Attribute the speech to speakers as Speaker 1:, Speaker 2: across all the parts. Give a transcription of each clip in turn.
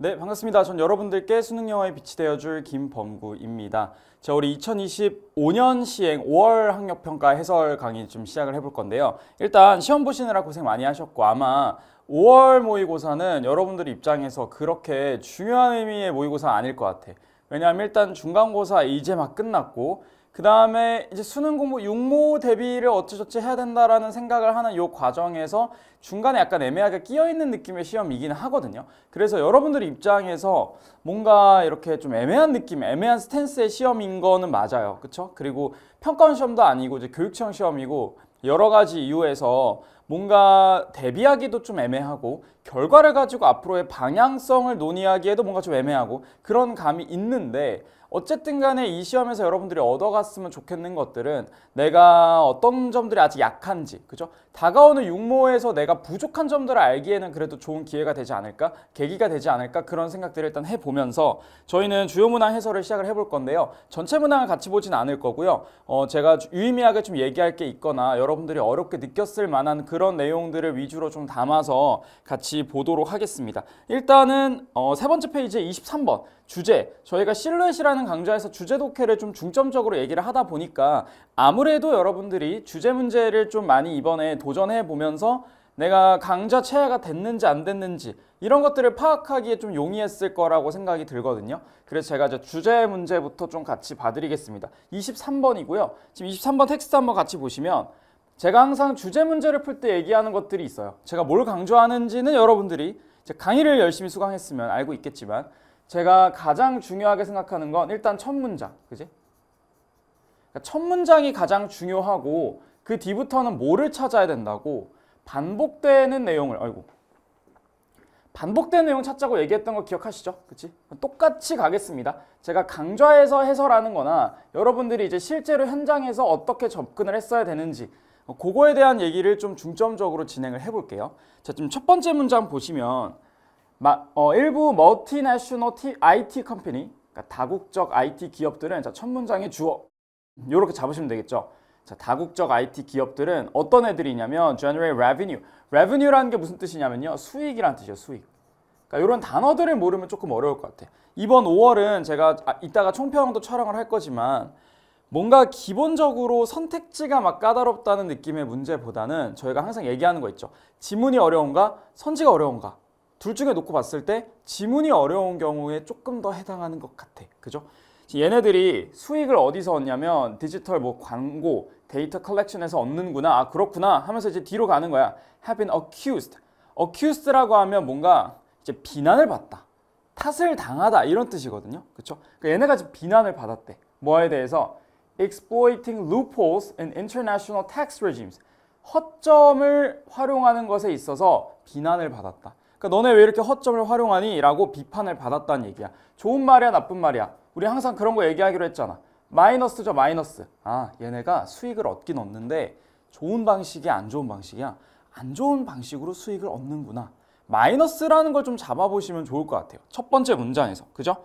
Speaker 1: 네, 반갑습니다. 전 여러분들께 수능 영어에 빛이 되어줄 김범구입니다. 자, 우리 2025년 시행 5월 학력평가 해설 강의 좀 시작을 해볼 건데요. 일단 시험 보시느라 고생 많이 하셨고 아마 5월 모의고사는 여러분들 입장에서 그렇게 중요한 의미의 모의고사 아닐 것 같아. 왜냐하면 일단 중간고사 이제 막 끝났고 그 다음에 이제 수능 공부 육모 대비를 어찌저찌 해야 된다라는 생각을 하는 이 과정에서 중간에 약간 애매하게 끼어있는 느낌의 시험이긴 하거든요. 그래서 여러분들 입장에서 뭔가 이렇게 좀 애매한 느낌, 애매한 스탠스의 시험인 거는 맞아요. 그쵸? 그리고 평가원 시험도 아니고 이제 교육청 시험이고 여러 가지 이유에서 뭔가 대비하기도 좀 애매하고 결과를 가지고 앞으로의 방향성을 논의하기에도 뭔가 좀 애매하고 그런 감이 있는데 어쨌든 간에 이 시험에서 여러분들이 얻어갔으면 좋겠는 것들은 내가 어떤 점들이 아직 약한지, 그죠? 다가오는 육모에서 내가 부족한 점들을 알기에는 그래도 좋은 기회가 되지 않을까? 계기가 되지 않을까? 그런 생각들을 일단 해보면서 저희는 주요 문항 해설을 시작을 해볼 건데요. 전체 문항을 같이 보진 않을 거고요. 제가 유의미하게 좀 얘기할 게 있거나 여러분들이 어렵게 느꼈을 만한 그런 내용들을 위주로 좀 담아서 같이 보도록 하겠습니다. 일단은 세 번째 페이지에 23번. 주제, 저희가 실루엣이라는 강좌에서 주제 독해를 좀 중점적으로 얘기를 하다 보니까 아무래도 여러분들이 주제 문제를 좀 많이 이번에 도전해 보면서 내가 강좌 체화가 됐는지 안 됐는지 이런 것들을 파악하기에 좀 용이했을 거라고 생각이 들거든요. 그래서 제가 이제 주제 문제부터 좀 같이 봐드리겠습니다. 23번이고요. 지금 23번 텍스트 한번 같이 보시면 제가 항상 주제 문제를 풀 때 얘기하는 것들이 있어요. 제가 뭘 강조하는지는 여러분들이 강의를 열심히 수강했으면 알고 있겠지만 제가 가장 중요하게 생각하는 건 일단 첫 문장, 그지? 그러니까 첫 문장이 가장 중요하고 그 뒤부터는 뭐를 찾아야 된다고 반복되는 내용을, 반복되는 내용 찾자고 얘기했던 거 기억하시죠? 그치? 똑같이 가겠습니다. 제가 강좌에서 해설하는 거나 여러분들이 이제 실제로 현장에서 어떻게 접근을 했어야 되는지 그거에 대한 얘기를 좀 중점적으로 진행을 해볼게요. 자, 지금 첫 번째 문장 보시면 일부 멀티내셔널 IT 컴퍼니, 그러니까 다국적 IT 기업들은 자, 첫 문장의 주어 이렇게 잡으시면 되겠죠. 자, 다국적 IT 기업들은 어떤 애들이냐면 generate revenue. revenue라는 게 무슨 뜻이냐면요. 수익이라는 뜻이에요. 수익. 그러니까 이런 단어들을 모르면 조금 어려울 것 같아. 이번 5월은 제가 이따가 총평도 촬영을 할 거지만 뭔가 기본적으로 선택지가 막 까다롭다는 느낌의 문제보다는 저희가 항상 얘기하는 거 있죠. 지문이 어려운가? 선지가 어려운가? 둘 중에 놓고 봤을 때 지문이 어려운 경우에 조금 더 해당하는 것 같아. 그죠? 얘네들이 수익을 어디서 얻냐면 디지털 뭐 광고, 데이터 컬렉션에서 얻는구나. 아, 그렇구나 하면서 이제 뒤로 가는 거야. have been accused. accused라고 하면 뭔가 이제 비난을 받다. 탓을 당하다 이런 뜻이거든요. 그렇죠? 그러니까 얘네가 지금 비난을 받았대. 뭐에 대해서? exploiting loopholes in international tax regimes. 허점을 활용하는 것에 있어서 비난을 받았다. 그러니까 너네 왜 이렇게 허점을 활용하니? 라고 비판을 받았다는 얘기야. 좋은 말이야, 나쁜 말이야? 우리 항상 그런 거 얘기하기로 했잖아. 마이너스죠, 마이너스. 아, 얘네가 수익을 얻긴 얻는데 좋은 방식이 안 좋은 방식이야. 안 좋은 방식으로 수익을 얻는구나. 마이너스라는 걸 좀 잡아보시면 좋을 것 같아요. 첫 번째 문장에서. 그죠?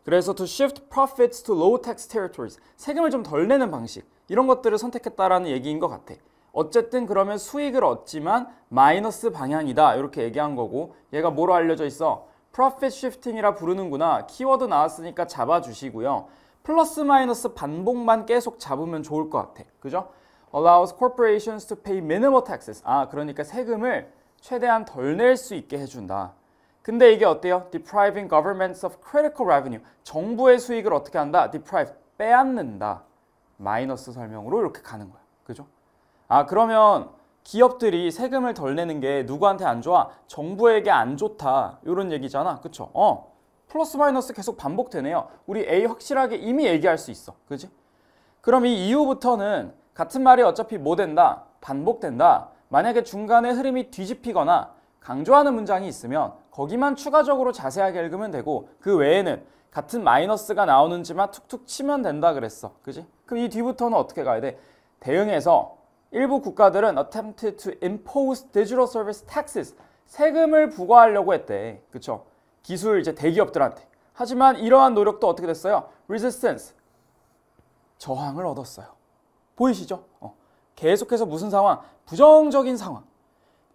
Speaker 1: 그래서 to shift profits to low tax territories. 세금을 좀 덜 내는 방식. 이런 것들을 선택했다라는 얘기인 것 같아. 어쨌든 그러면 수익을 얻지만 마이너스 방향이다 이렇게 얘기한 거고 얘가 뭐로 알려져 있어? profit shifting이라 부르는구나. 키워드 나왔으니까 잡아주시고요. 플러스 마이너스 반복만 계속 잡으면 좋을 것 같아. 그죠? allows corporations to pay minimal taxes. 아, 그러니까 세금을 최대한 덜 낼 수 있게 해준다. 근데 이게 어때요? depriving governments of critical revenue. 정부의 수익을 어떻게 한다? deprive, 빼앗는다. 마이너스 설명으로 이렇게 가는 거야. 그죠? 아, 그러면 기업들이 세금을 덜 내는 게 누구한테 안 좋아? 정부에게 안 좋다. 이런 얘기잖아. 그쵸? 플러스 마이너스 계속 반복되네요. 우리 A 확실하게 이미 얘기할 수 있어. 그지? 그럼 이 이후부터는 같은 말이 어차피 뭐 된다? 반복된다. 만약에 중간에 흐름이 뒤집히거나 강조하는 문장이 있으면 거기만 추가적으로 자세하게 읽으면 되고 그 외에는 같은 마이너스가 나오는지만 툭툭 치면 된다 그랬어. 그지? 그럼 이 뒤부터는 어떻게 가야 돼? 대응해서 일부 국가들은 attempted to impose digital service taxes. 세금을 부과하려고 했대. 그쵸? 기술 이제 대기업들한테. 하지만 이러한 노력도 어떻게 됐어요? resistance. 저항을 얻었어요. 보이시죠? 계속해서 무슨 상황? 부정적인 상황.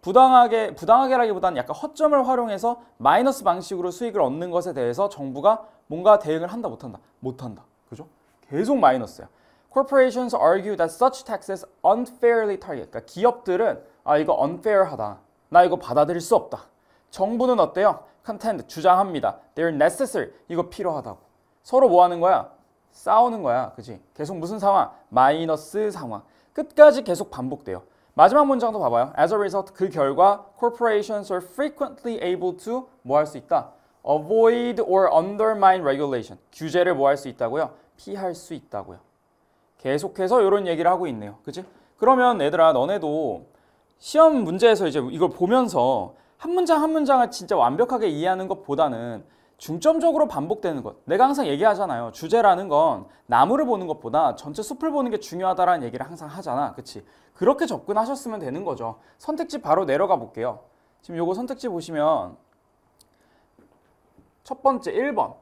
Speaker 1: 부당하게라기보다는 약간 허점을 활용해서 마이너스 방식으로 수익을 얻는 것에 대해서 정부가 뭔가 대응을 한다 못한다? 못한다. 그죠? 계속 마이너스야. Corporations argue that such taxes unfairly target. 그러니까 기업들은 이거 unfair하다. 나 이거 받아들일 수 없다. 정부는 어때요? contend, 주장합니다. They're necessary. 이거 필요하다고. 서로 뭐 하는 거야? 싸우는 거야. 그치? 계속 무슨 상황? 마이너스 상황. 끝까지 계속 반복돼요. 마지막 문장도 봐봐요. As a result, 그 결과 corporations are frequently able to 뭐 할 수 있다? Avoid or undermine regulation. 규제를 뭐 할 수 있다고요? 피할 수 있다고요. 계속해서 이런 얘기를 하고 있네요. 그치? 그러면 얘들아 너네도 시험 문제에서 이제 이걸 보면서 한 문장 한 문장을 진짜 완벽하게 이해하는 것보다는 중점적으로 반복되는 것. 내가 항상 얘기하잖아요. 주제라는 건 나무를 보는 것보다 전체 숲을 보는 게 중요하다라는 얘기를 항상 하잖아. 그치? 그렇게 접근하셨으면 되는 거죠. 선택지 바로 내려가 볼게요. 지금 요거 선택지 보시면 첫 번째 1번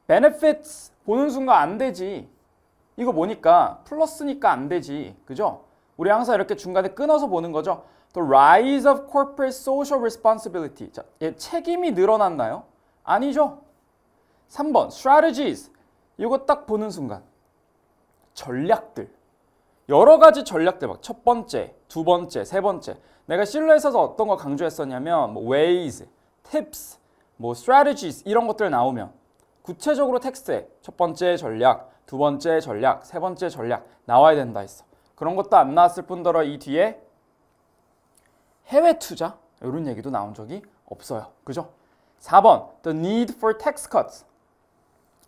Speaker 1: benefits 보는 순간 안 되지. 이거 뭐니까 플러스니까 안 되지. 그죠? 우리 항상 이렇게 중간에 끊어서 보는 거죠. The rise of corporate social responsibility. 자, 얘 책임이 늘어났나요? 아니죠. 3번 strategies. 이거 딱 보는 순간 전략들. 여러 가지 전략들 막 첫 번째, 두 번째, 세 번째. 내가 실루엣에서 어떤 거 강조했었냐면 뭐 ways, tips, 뭐 strategies 이런 것들 나오면 구체적으로 텍스트에 첫 번째 전략, 두 번째 전략, 세 번째 전략 나와야 된다 했어. 그런 것도 안 나왔을 뿐더러 이 뒤에 해외 투자 이런 얘기도 나온 적이 없어요. 그죠? 4번 The need for tax cuts.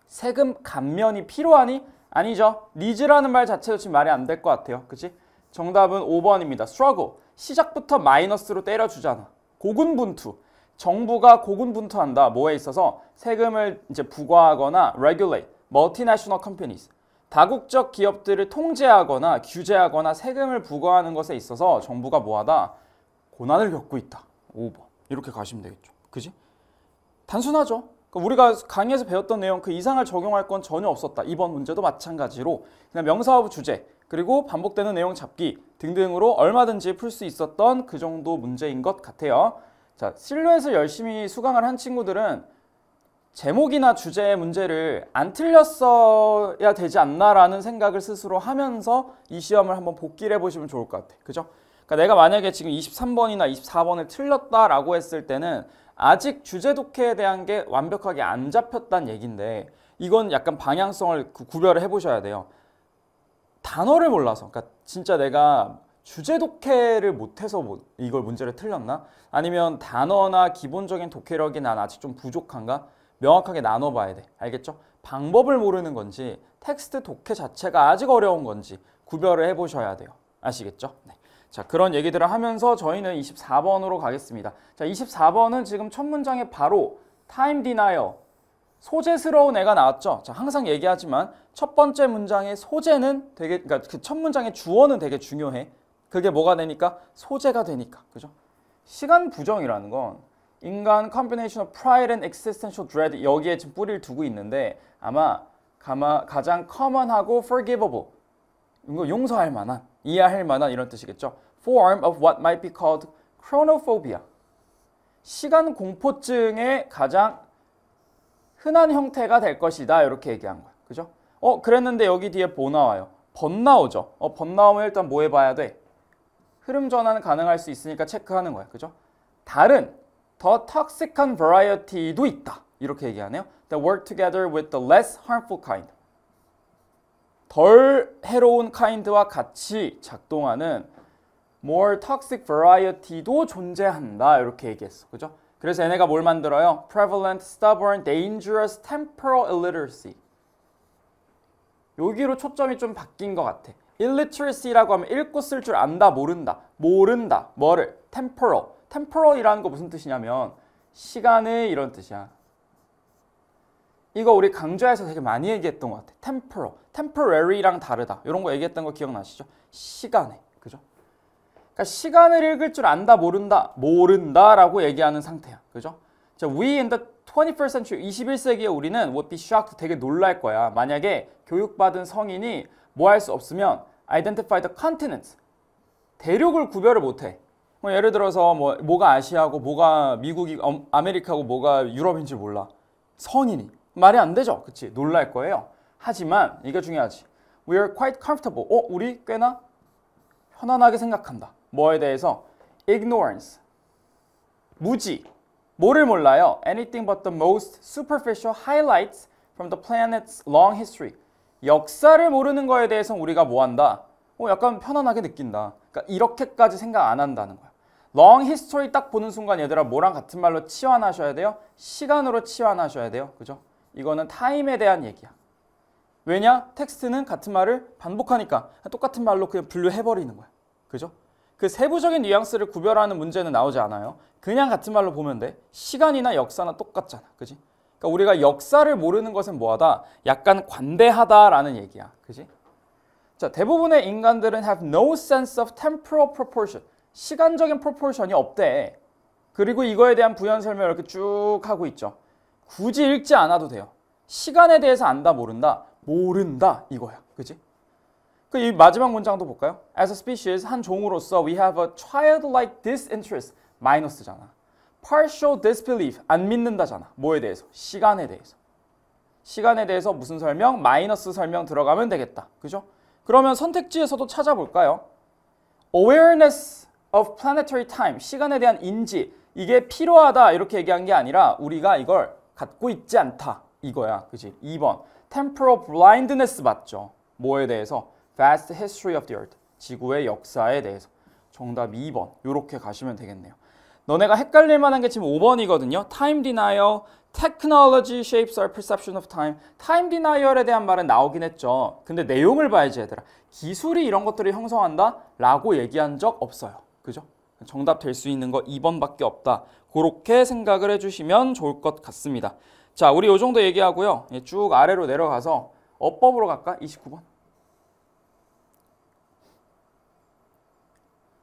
Speaker 1: 세금 감면이 필요하니? 아니죠. needs라는 말 자체도 지금 말이 안 될 것 같아요. 그치? 정답은 5번입니다. struggle. 시작부터 마이너스로 때려주잖아. 고군분투. 정부가 고군분투한다. 뭐에 있어서? 세금을 이제 부과하거나 regulate. multinational companies. 다국적 기업들을 통제하거나 규제하거나 세금을 부과하는 것에 있어서 정부가 뭐하다? 고난을 겪고 있다. 5번. 이렇게 가시면 되겠죠. 그지? 단순하죠. 그러니까 우리가 강의에서 배웠던 내용 그 이상을 적용할 건 전혀 없었다. 이번 문제도 마찬가지로 그냥 명사하고 주제 그리고 반복되는 내용 잡기 등등으로 얼마든지 풀 수 있었던 그 정도 문제인 것 같아요. 자, 실루엣을 열심히 수강을 한 친구들은 제목이나 주제의 문제를 안 틀렸어야 되지 않나라는 생각을 스스로 하면서 이 시험을 한번 복기를 해보시면 좋을 것 같아요. 그죠? 그러니까 내가 만약에 지금 23번이나 24번을 틀렸다라고 했을 때는 아직 주제 독해에 대한 게 완벽하게 안 잡혔다는 얘기인데 이건 약간 방향성을 구별을 해보셔야 돼요. 단어를 몰라서 그러니까 진짜 내가 주제 독해를 못해서 이걸 문제를 틀렸나? 아니면 단어나 기본적인 독해력이 난 아직 좀 부족한가? 명확하게 나눠봐야 돼. 알겠죠? 방법을 모르는 건지 텍스트 독해 자체가 아직 어려운 건지 구별을 해보셔야 돼요. 아시겠죠? 네. 자, 그런 얘기들을 하면서 저희는 24번으로 가겠습니다. 자, 24번은 지금 첫 문장에 바로 time denial, 소재스러운 애가 나왔죠. 자, 항상 얘기하지만 첫 번째 문장의 소재는 되게, 그러니까 그 첫 문장의 주어는 되게 중요해. 그게 뭐가 되니까? 소재가 되니까. 그죠? 시간 부정이라는 건 인간 combination of pride and existential dread 여기에 지금 뿌리를 두고 있는데 아마 가장 common하고 forgivable 이거 용서할 만한, 이해할 만한 이런 뜻이겠죠. Form of what might be called chronophobia. 시간 공포증의 가장 흔한 형태가 될 것이다. 이렇게 얘기한 거야. 그죠? 그랬는데 여기 뒤에 뭐 나와요? 번 나오죠. 번 나오면 일단 뭐 해봐야 돼? 흐름 전환 가능할 수 있으니까 체크하는 거야. 그죠? 다른 더 toxic한 variety도 있다. 이렇게 얘기하네요. That work together with the less harmful kind. 덜 해로운 kind와 같이 작동하는 more toxic variety도 존재한다. 이렇게 얘기했어. 그죠? 그래서 얘네가 뭘 만들어요? Prevalent, stubborn, dangerous, temporal illiteracy. 여기로 초점이 좀 바뀐 것 같아. illiteracy라고 하면 읽고 쓸 줄 안다, 모른다. 모른다. 뭐를? temporal. temporal이라는 거 무슨 뜻이냐면 시간의 이런 뜻이야. 이거 우리 강좌에서 되게 많이 얘기했던 것 같아. temporal. temporary랑 다르다. 이런 거 얘기했던 거 기억나시죠? 시간에. 그죠? 그러니까 시간을 읽을 줄 안다, 모른다. 모른다라고 얘기하는 상태야. 그죠? 자, we in the 21st century, 21세기에 우리는 would be shocked, 되게 놀랄 거야. 만약에 교육받은 성인이 뭐 할 수 없으면 identify the continents, 대륙을 구별을 못해. 뭐 예를 들어서 뭐가 아시아고 뭐가 미국이 아메리카고 뭐가 유럽인지 몰라. 성인이 말이 안 되죠. 그치? 놀랄 거예요. 하지만 이게 중요하지. We are quite comfortable. 우리 꽤나 편안하게 생각한다. 뭐에 대해서? Ignorance. 무지. 뭐를 몰라요? Anything but the most superficial highlights from the planet's long history. 역사를 모르는 거에 대해서 우리가 뭐 한다? 약간 편안하게 느낀다. 그러니까 이렇게까지 생각 안 한다는 거야. long history 딱 보는 순간 얘들아 뭐랑 같은 말로 치환하셔야 돼요? 시간으로 치환하셔야 돼요. 그죠? 이거는 타임에 대한 얘기야. 왜냐? 텍스트는 같은 말을 반복하니까 똑같은 말로 그냥 분류해버리는 거야. 그죠? 그 세부적인 뉘앙스를 구별하는 문제는 나오지 않아요. 그냥 같은 말로 보면 돼. 시간이나 역사나 똑같잖아. 그지? 그러니까 우리가 역사를 모르는 것은 뭐하다? 약간 관대하다라는 얘기야. 그지? 자, 대부분의 인간들은 have no sense of temporal proportion. 시간적인 proportion이 없대. 그리고 이거에 대한 부연 설명을 이렇게 쭉 하고 있죠. 굳이 읽지 않아도 돼요. 시간에 대해서 안다, 모른다? 모른다 이거야. 그지? 이 마지막 문장도 볼까요? As a species, 한 종으로서 we have a childlike disinterest. 마이너스잖아. Partial disbelief. 안 믿는다잖아. 뭐에 대해서? 시간에 대해서. 시간에 대해서 무슨 설명? 마이너스 설명 들어가면 되겠다. 그죠? 그러면 선택지에서도 찾아볼까요? Awareness of planetary time. 시간에 대한 인지. 이게 필요하다 이렇게 얘기한 게 아니라 우리가 이걸 갖고 있지 않다. 이거야. 그지? 2번. Temporal blindness 맞죠? 뭐에 대해서? Vast history of the earth. 지구의 역사에 대해서. 정답 2번. 이렇게 가시면 되겠네요. 너네가 헷갈릴 만한 게 지금 5번이거든요. Time denial, technology shapes our perception of time. Time denial에 대한 말은 나오긴 했죠. 근데 내용을 봐야지 얘들아. 기술이 이런 것들을 형성한다? 라고 얘기한 적 없어요. 그죠? 정답 될 수 있는 거 2번밖에 없다. 그렇게 생각을 해주시면 좋을 것 같습니다. 자, 우리 이 정도 얘기하고요. 쭉 아래로 내려가서 어법으로 갈까? 29번.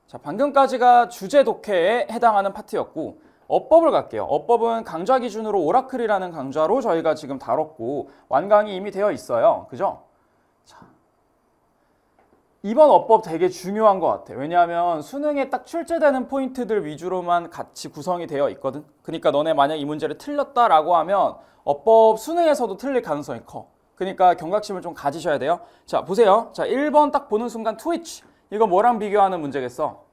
Speaker 1: 자, 방금까지가 주제 독해에 해당하는 파트였고 어법을 갈게요. 어법은 강좌 기준으로 오라클이라는 강좌로 저희가 지금 다뤘고 완강이 이미 되어 있어요. 그죠? 자, 이번 어법 되게 중요한 것 같아. 왜냐하면 수능에 딱 출제되는 포인트들 위주로만 같이 구성이 되어 있거든. 그러니까 너네 만약 이 문제를 틀렸다라고 하면 어법 수능에서도 틀릴 가능성이 커. 그러니까 경각심을 좀 가지셔야 돼요. 자, 보세요. 자, 1번 딱 보는 순간 트위치. 이거 뭐랑 비교하는 문제겠어?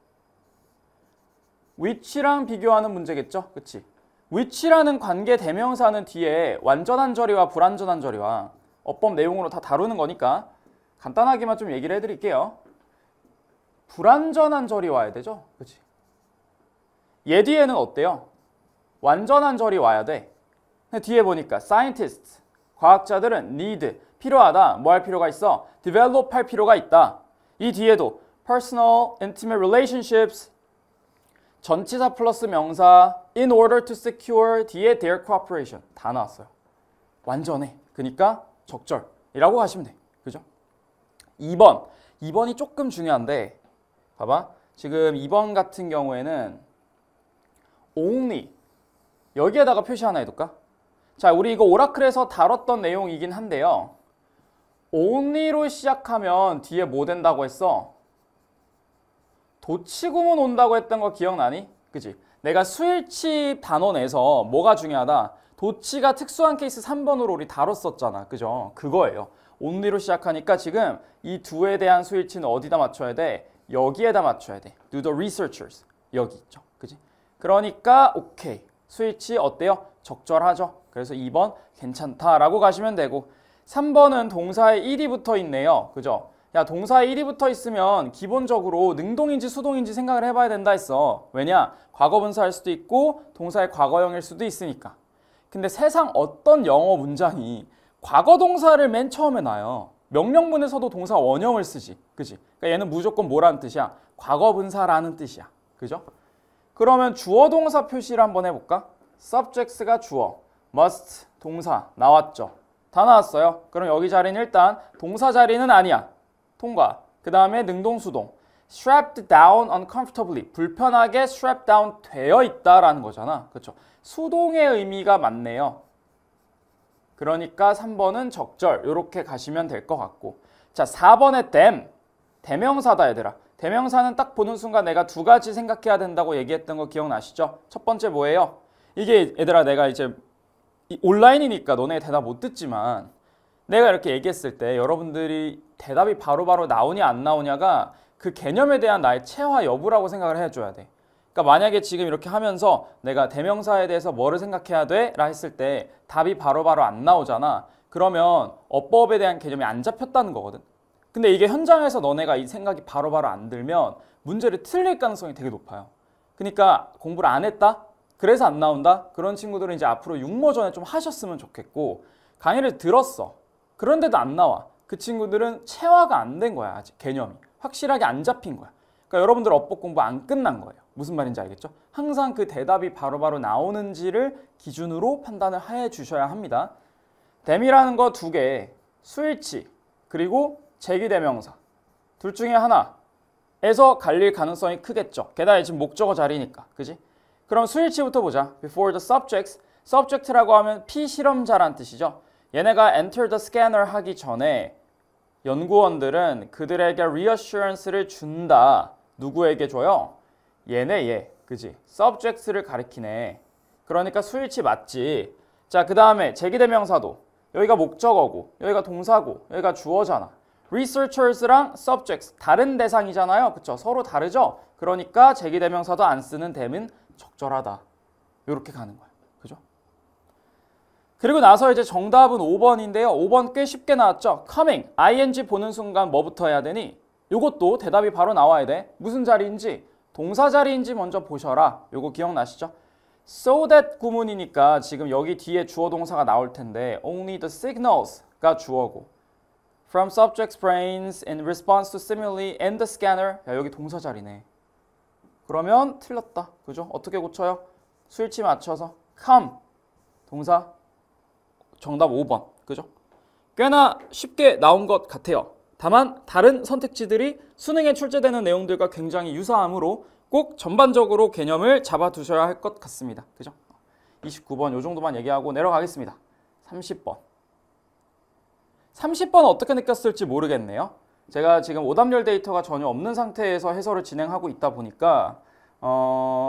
Speaker 1: which랑 비교하는 문제겠죠? 그치? which라는 관계 대명사는 뒤에 완전한 절이와 불완전한 절이와 어법 내용으로 다 다루는 거니까 간단하게만 좀 얘기를 해드릴게요. 불완전한 절이 와야 되죠? 그치? 얘 뒤에는 어때요? 완전한 절이 와야 돼. 근데 뒤에 보니까 scientists, 과학자들은 need, 필요하다. 뭐 할 필요가 있어? develop 할 필요가 있다. 이 뒤에도 personal, intimate relationships, 전치사 플러스 명사, in order to secure, 뒤에 their cooperation 다 나왔어요. 완전해. 그러니까 적절이라고 하시면 돼. 그죠? 2번. 2번이 조금 중요한데 봐봐. 지금 2번 같은 경우에는 only 여기에다가 표시 하나 해둘까? 자, 우리 이거 오라클에서 다뤘던 내용이긴 한데요. only로 시작하면 뒤에 뭐 된다고 했어? 도치구문 온다고 했던 거 기억나니? 그치? 내가 수일치 단원에서 뭐가 중요하다? 도치가 특수한 케이스 3번으로 우리 다뤘었잖아. 그죠? 그거예요. only로 시작하니까 지금 이 두에 대한 수일치는 어디다 맞춰야 돼? 여기에다 맞춰야 돼. Do the researchers. 여기 있죠. 그지? 그러니까 오케이. 수일치 어때요? 적절하죠. 그래서 2번 괜찮다라고 가시면 되고 3번은 동사에 1이 붙어 있네요. 그죠? 야, 동사에 1이 붙어 있으면 기본적으로 능동인지 수동인지 생각을 해봐야 된다 했어. 왜냐? 과거분사일 수도 있고 동사의 과거형일 수도 있으니까. 근데 세상 어떤 영어 문장이 과거동사를 맨 처음에 놔요. 명령문에서도 동사 원형을 쓰지. 그지? 그러니까 얘는 무조건 뭐라는 뜻이야? 과거분사라는 뜻이야. 그죠? 그러면 주어동사 표시를 한번 해볼까? subject가 주어, must 동사 나왔죠. 다 나왔어요. 그럼 여기 자리는 일단 동사 자리는 아니야. 통과. 그 다음에 능동수동. strapped down uncomfortably. 불편하게 strap down 되어 있다라는 거잖아. 그렇죠? 수동의 의미가 맞네요. 그러니까 3번은 적절. 이렇게 가시면 될 것 같고. 자, 4번의 them. 대명사다 얘들아. 대명사는 딱 보는 순간 내가 두 가지 생각해야 된다고 얘기했던 거 기억나시죠? 첫 번째 뭐예요? 이게 얘들아 내가 이제 온라인이니까 너네 대답 못 듣지만 내가 이렇게 얘기했을 때 여러분들이 대답이 바로바로 나오냐 안 나오냐가 그 개념에 대한 나의 체화 여부라고 생각을 해줘야 돼. 그러니까 만약에 지금 이렇게 하면서 내가 대명사에 대해서 뭐를 생각해야 돼? 라 했을 때 답이 바로바로 안 나오잖아. 그러면 어법에 대한 개념이 안 잡혔다는 거거든. 근데 이게 현장에서 너네가 이 생각이 바로바로 안 들면 문제를 틀릴 가능성이 되게 높아요. 그러니까 공부를 안 했다? 그래서 안 나온다? 그런 친구들은 이제 앞으로 육모전에 좀 하셨으면 좋겠고, 강의를 들었어. 그런데도 안 나와. 그 친구들은 체화가 안 된 거야. 아직 개념이. 확실하게 안 잡힌 거야. 그러니까 여러분들 어법 공부 안 끝난 거예요. 무슨 말인지 알겠죠? 항상 그 대답이 바로바로 나오는지를 기준으로 판단을 해 주셔야 합니다. 댐이라는 거 두 개, 수일치 그리고 제기대명사 둘 중에 하나에서 갈릴 가능성이 크겠죠. 게다가 지금 목적어 자리니까, 그지? 그럼 수일치부터 보자. Before the subjects, subject라고 하면 피실험자란 뜻이죠. 얘네가 enter the scanner 하기 전에 연구원들은 그들에게 reassurance를 준다. 누구에게 줘요? 얘, 그지? subjects를 가리키네. 그러니까 수일치 맞지. 자, 그 다음에 제기대명사도 여기가 목적어고 여기가 동사고 여기가 주어잖아. researchers랑 subjects 다른 대상이잖아요. 그쵸? 서로 다르죠? 그러니까 제기대명사도 안 쓰는 댐은 적절하다. 이렇게 가는 거야. 그죠? 그리고 나서 이제 정답은 5번인데요. 5번 꽤 쉽게 나왔죠? coming, ing 보는 순간 뭐부터 해야 되니? 요것도 대답이 바로 나와야 돼. 무슨 자리인지, 동사 자리인지 먼저 보셔라. 요거 기억나시죠? So that 구문이니까 지금 여기 뒤에 주어 동사가 나올 텐데 only the signals가 주어고 from subject's brains in response to stimuli and the scanner. 야, 여기 동사 자리네. 그러면 틀렸다. 그죠? 어떻게 고쳐요? 수일치 맞춰서 come 동사 정답 5번. 그죠? 꽤나 쉽게 나온 것 같아요. 다만 다른 선택지들이 수능에 출제되는 내용들과 굉장히 유사하므로 꼭 전반적으로 개념을 잡아두셔야 할 것 같습니다. 그죠? 29번 요 정도만 얘기하고 내려가겠습니다. 30번. 30번 어떻게 느꼈을지 모르겠네요. 제가 지금 오답열 데이터가 전혀 없는 상태에서 해설을 진행하고 있다 보니까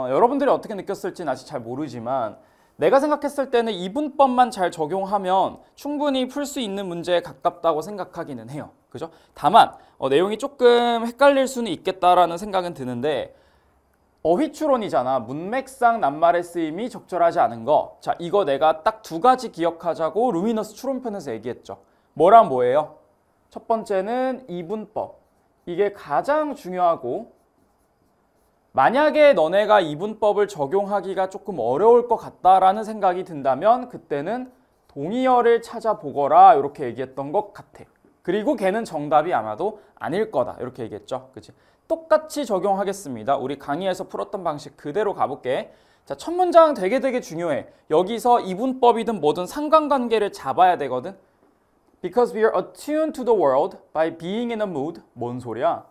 Speaker 1: 여러분들이 어떻게 느꼈을지는 아직 잘 모르지만 내가 생각했을 때는 이분법만 잘 적용하면 충분히 풀 수 있는 문제에 가깝다고 생각하기는 해요. 그죠? 다만 내용이 조금 헷갈릴 수는 있겠다라는 생각은 드는데 어휘추론이잖아. 문맥상 낱말의 쓰임이 적절하지 않은 거. 자, 이거 내가 딱 두 가지 기억하자고 루미너스 추론편에서 얘기했죠. 뭐랑 뭐예요? 첫 번째는 이분법. 이게 가장 중요하고 만약에 너네가 이분법을 적용하기가 조금 어려울 것 같다라는 생각이 든다면 그때는 동의어를 찾아보거라 이렇게 얘기했던 것 같아. 그리고 걔는 정답이 아마도 아닐 거다 이렇게 얘기했죠. 그치? 똑같이 적용하겠습니다. 우리 강의에서 풀었던 방식 그대로 가볼게. 자, 첫 문장 되게 중요해. 여기서 이분법이든 뭐든 상관관계를 잡아야 되거든. Because we are attuned to the world by being in a mood. 뭔 소리야?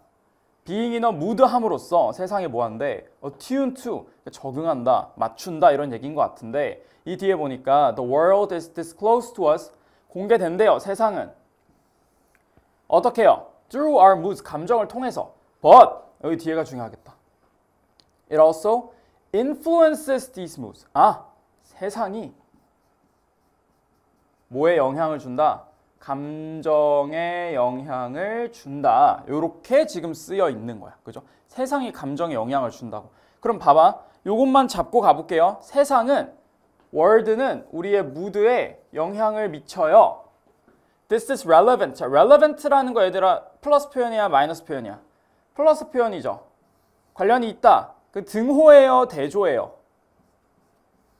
Speaker 1: being in a mood 함으로써 세상에 뭐한데 attuned to, 적응한다, 맞춘다 이런 얘기인 것 같은데 이 뒤에 보니까 the world is disclosed to us. 공개된대요. 세상은. 어떻게 해요? Through our moods, 감정을 통해서. But 여기 뒤에가 중요하겠다. It also influences these moods. 아, 세상이 뭐에 영향을 준다? 감정에 영향을 준다. 이렇게 지금 쓰여 있는 거야. 그죠? 세상이 감정에 영향을 준다고. 그럼 봐봐. 요것만 잡고 가볼게요. 세상은, world는 우리의 무드에 영향을 미쳐요. This is relevant. 자, relevant라는 거 얘들아 플러스 표현이야, 마이너스 표현이야? 플러스 표현이죠. 관련이 있다. 그 등호예요, 대조예요?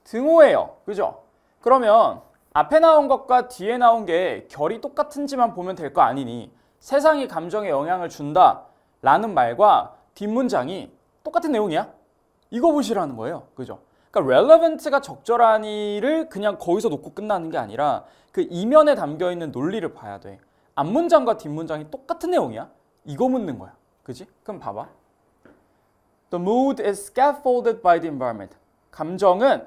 Speaker 1: 등호예요. 그죠? 그러면 앞에 나온 것과 뒤에 나온 게 결이 똑같은지만 보면 될 거 아니니 세상이 감정에 영향을 준다 라는 말과 뒷문장이 똑같은 내용이야? 이거 보시라는 거예요. 그죠? 그러니까 relevant가 적절하니를 그냥 거기서 놓고 끝나는 게 아니라 그 이면에 담겨있는 논리를 봐야 돼. 앞문장과 뒷문장이 똑같은 내용이야? 이거 묻는 거야. 그지? 그럼 봐봐. The mood is scaffolded by the environment. 감정은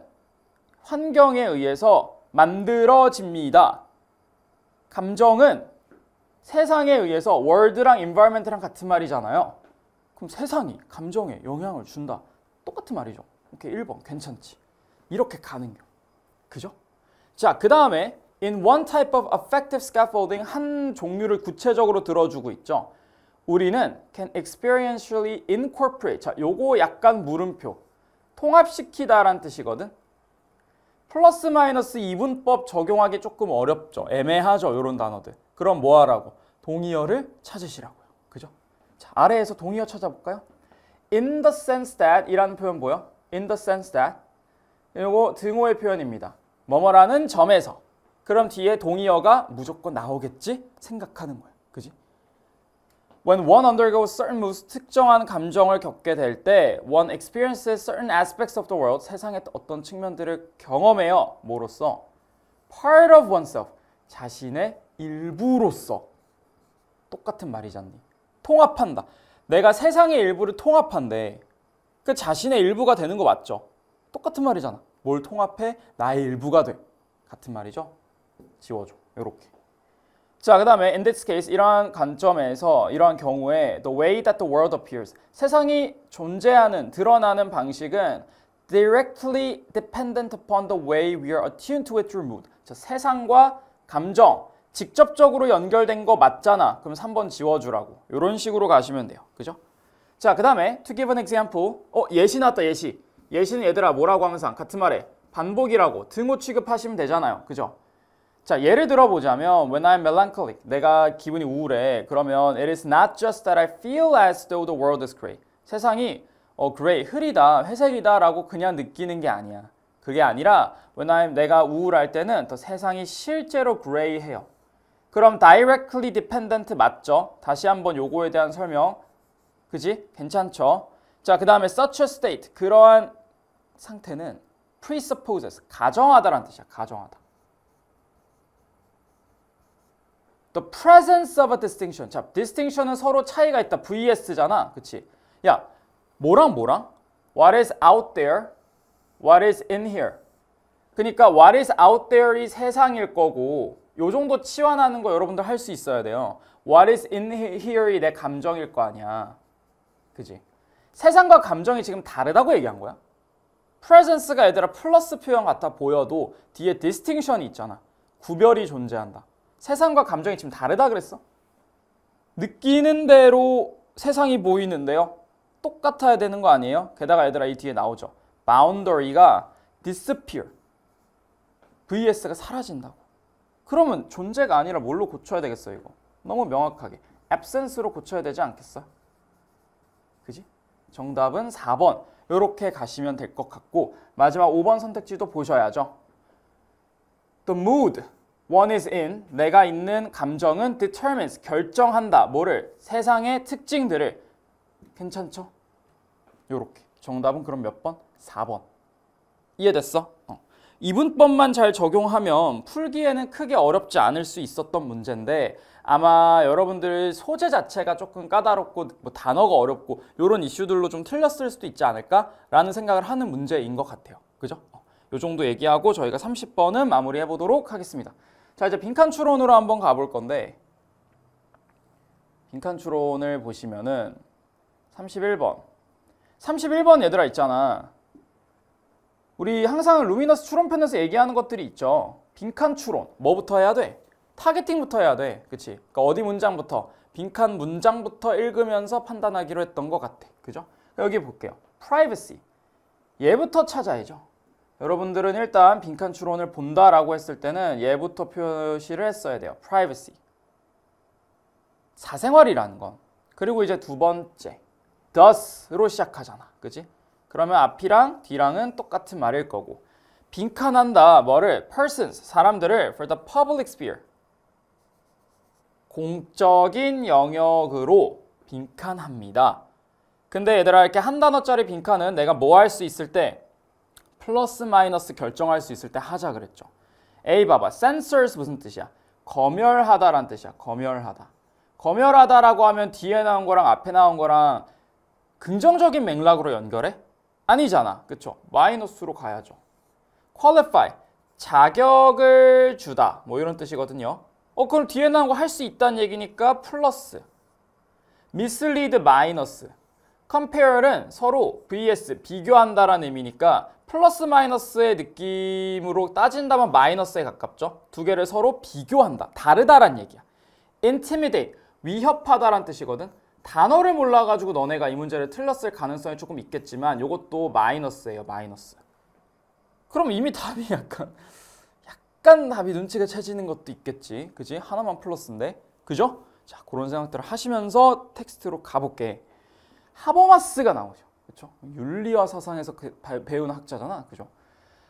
Speaker 1: 환경에 의해서 만들어집니다. 감정은 세상에 의해서 world랑 environment랑 같은 말이잖아요. 그럼 세상이 감정에 영향을 준다. 똑같은 말이죠. 오케이, 1번 괜찮지. 이렇게 가는 겨. 그죠? 자, 그 다음에 in one type of affective scaffolding 한 종류를 구체적으로 들어주고 있죠. 우리는 can experientially incorporate. 자, 요거 약간 물음표. 통합시키다라는 뜻이거든. 플러스 마이너스 이분법 적용하기 조금 어렵죠. 애매하죠. 요런 단어들. 그럼 뭐 하라고? 동의어를 찾으시라고요. 그죠? 자, 아래에서 동의어 찾아볼까요? in the sense that 이라는 표현 보여? in the sense that 요거 등호의 표현입니다. 뭐뭐라는 점에서. 그럼 뒤에 동의어가 무조건 나오겠지? 생각하는 거야. 그지? When one undergoes certain moods, 특정한 감정을 겪게 될 때 one experiences certain aspects of the world, 세상의 어떤 측면들을 경험해요. 뭐로써? part of oneself, 자신의 일부로서. 똑같은 말이잖니. 통합한다. 내가 세상의 일부를 통합한대. 그 자신의 일부가 되는 거 맞죠? 똑같은 말이잖아. 뭘 통합해? 나의 일부가 돼. 같은 말이죠? 지워줘. 요렇게. 자, 그 다음에 in this case 이러한 관점에서 이러한 경우에 the way that the world appears 세상이 존재하는 드러나는 방식은 directly dependent upon the way we are attuned to it through mood. 자, 세상과 감정 직접적으로 연결된 거 맞잖아. 그럼 3번 지워주라고. 이런 식으로 가시면 돼요. 그죠? 자, 그 다음에 to give an example. 예시 나왔다. 예시. 예시는 얘들아 뭐라고 항상 같은 말에 반복이라고 등호 취급하시면 되잖아요. 그죠? 자, 예를 들어보자면 when I'm melancholic, 내가 기분이 우울해. 그러면 it is not just that I feel as though the world is gray. 세상이 gray, 흐리다, 회색이다 라고 그냥 느끼는 게 아니야. 그게 아니라 when 내가 우울할 때는 더 세상이 실제로 gray해요. 그럼 directly dependent 맞죠? 다시 한번 요거에 대한 설명. 그지? 괜찮죠? 자, 그 다음에 such a state, 그러한 상태는 presupposes, 가정하다라는 뜻이야. 가정하다. The presence of a distinction. 자, distinction은 서로 차이가 있다. VS잖아. 그치? 야, 뭐랑 뭐랑? What is out there? What is in here? 그러니까 what is out there이 세상일 거고 요 정도 치환하는 거 여러분들 할 수 있어야 돼요. What is in here이 내 감정일 거 아니야. 그치? 세상과 감정이 지금 다르다고 얘기한 거야. presence가 얘들아 플러스 표현 같아 보여도 뒤에 distinction이 있잖아. 구별이 존재한다. 세상과 감정이 지금 다르다 그랬어? 느끼는 대로 세상이 보이는데요. 똑같아야 되는 거 아니에요? 게다가 얘들아 이 뒤에 나오죠. boundary가 disappear. vs가 사라진다고. 그러면 존재가 아니라 뭘로 고쳐야 되겠어 이거? 너무 명확하게. absence로 고쳐야 되지 않겠어? 그지? 정답은 4번. 이렇게 가시면 될 것 같고 마지막 5번 선택지도 보셔야죠. The mood one is in, 내가 있는 감정은 determines, 결정한다. 뭐를? 세상의 특징들을. 괜찮죠? 요렇게. 정답은 그럼 몇 번? 4번. 이해됐어? 이분법만 잘 적용하면 풀기에는 크게 어렵지 않을 수 있었던 문제인데 아마 여러분들 소재 자체가 조금 까다롭고 뭐 단어가 어렵고 이런 이슈들로 좀 틀렸을 수도 있지 않을까라는 생각을 하는 문제인 것 같아요. 그죠? 요 정도 얘기하고 저희가 30번은 마무리해 보도록 하겠습니다. 자, 이제 빈칸 추론으로 한번 가볼 건데 빈칸 추론을 보시면은 31번 얘들아 있잖아. 우리 항상 루미너스 추론편에서 얘기하는 것들이 있죠. 빈칸 추론. 뭐부터 해야 돼? 타겟팅부터 해야 돼. 그치? 그러니까 어디 문장부터? 빈칸 문장부터 읽으면서 판단하기로 했던 것 같아. 그죠? 여기 볼게요. privacy. 얘부터 찾아야죠. 여러분들은 일단 빈칸 추론을 본다라고 했을 때는 얘부터 표시를 했어야 돼요. privacy. 사생활이라는 건. 그리고 이제 두 번째. thus로 시작하잖아. 그치? 그러면 앞이랑 뒤랑은 똑같은 말일 거고. 빈칸한다. 뭐를? persons, 사람들을 for the public sphere. 공적인 영역으로 빈칸합니다. 근데 얘들아 이렇게 한 단어짜리 빈칸은 내가 뭐 할 수 있을 때 플러스 마이너스 결정할 수 있을 때 하자 그랬죠. A 봐봐. censors 무슨 뜻이야? 검열하다란 뜻이야. 검열하다. 검열하다라고 하면 뒤에 나온 거랑 앞에 나온 거랑 긍정적인 맥락으로 연결해? 아니잖아. 그쵸? 마이너스로 가야죠. qualify. 자격을 주다. 뭐 이런 뜻이거든요. 그럼 뒤에 나온 거 할 수 있다는 얘기니까 플러스. mislead 마이너스. compare는 서로 vs 비교한다라는 의미니까 플러스 마이너스의 느낌으로 따진다면 마이너스에 가깝죠. 두 개를 서로 비교한다, 다르다란 얘기야. intimidate, 위협하다란 뜻이거든. 단어를 몰라가지고 너네가 이 문제를 틀렸을 가능성이 조금 있겠지만 이것도 마이너스예요, 마이너스. 그럼 이미 답이 약간 답이 눈치가 채지는 것도 있겠지, 그지? 하나만 플러스인데, 그죠? 자, 그런 생각들을 하시면서 텍스트로 가볼게. 하버마스가 나오죠, 그렇죠? 윤리와 사상에서 배운 학자잖아, 그죠?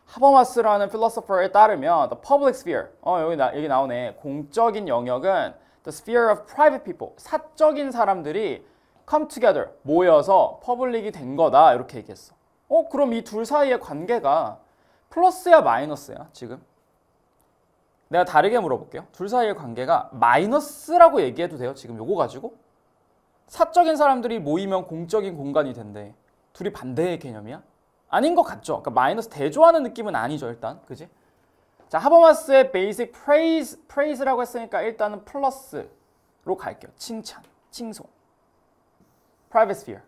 Speaker 1: 하버마스라는 필로소퍼에 따르면 the public sphere, 여기 나오네. 공적인 영역은 the sphere of private people, 사적인 사람들이 come together, 모여서 퍼블릭이 된 거다, 이렇게 얘기했어. 그럼 이 둘 사이의 관계가 플러스야 마이너스야, 지금? 내가 다르게 물어볼게요. 둘 사이의 관계가 마이너스라고 얘기해도 돼요, 지금 요거 가지고? 사적인 사람들이 모이면 공적인 공간이 된대. 둘이 반대의 개념이야? 아닌 것 같죠? 그러니까 마이너스 대조하는 느낌은 아니죠, 일단. 그지? 자, 하버마스의 basic praise라고 했으니까 일단은 플러스로 갈게요. 칭찬, 칭송. private sphere.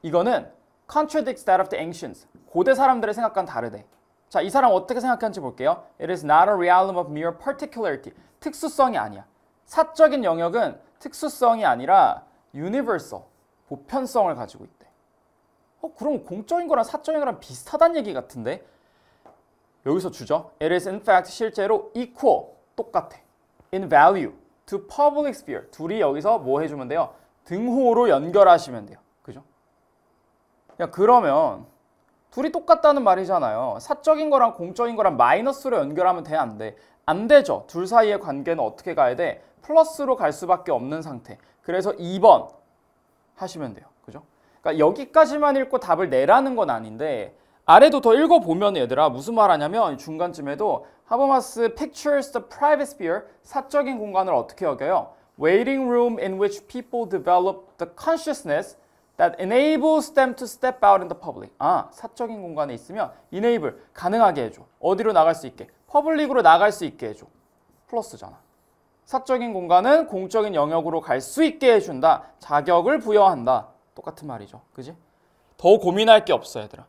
Speaker 1: 이거는 contradicts that of the ancients. 고대 사람들의 생각과는 다르대. 자, 이 사람 어떻게 생각하는지 볼게요. It is not a realm of mere particularity. 특수성이 아니야. 사적인 영역은 특수성이 아니라 universal, 보편성을 가지고 있대. 그럼 공적인 거랑 사적인 거랑 비슷하다는 얘기 같은데? 여기서 주죠. It is in fact 실제로 equal, 똑같아. In value to public sphere. 둘이 여기서 뭐 해주면 돼요? 등호로 연결하시면 돼요. 그죠? 야, 그러면 둘이 똑같다는 말이잖아요. 사적인 거랑 공적인 거랑 마이너스로 연결하면 돼, 안 돼? 안 되죠. 둘 사이의 관계는 어떻게 가야 돼? 플러스로 갈 수밖에 없는 상태. 그래서 2번 하시면 돼요. 그죠? 그러니까 여기까지만 읽고 답을 내라는 건 아닌데 아래도 더 읽어보면 얘들아 무슨 말 하냐면 중간쯤에도 하버마스 pictures the private sphere, 사적인 공간을 어떻게 여겨요? Waiting room in which people develop the consciousness that enables them to step out in the public. 사적인 공간에 있으면 enable, 가능하게 해줘. 어디로 나갈 수 있게? 퍼블릭으로 나갈 수 있게 해줘. 플러스잖아. 사적인 공간은 공적인 영역으로 갈 수 있게 해준다. 자격을 부여한다. 똑같은 말이죠. 그지? 더 고민할 게 없어, 얘들아.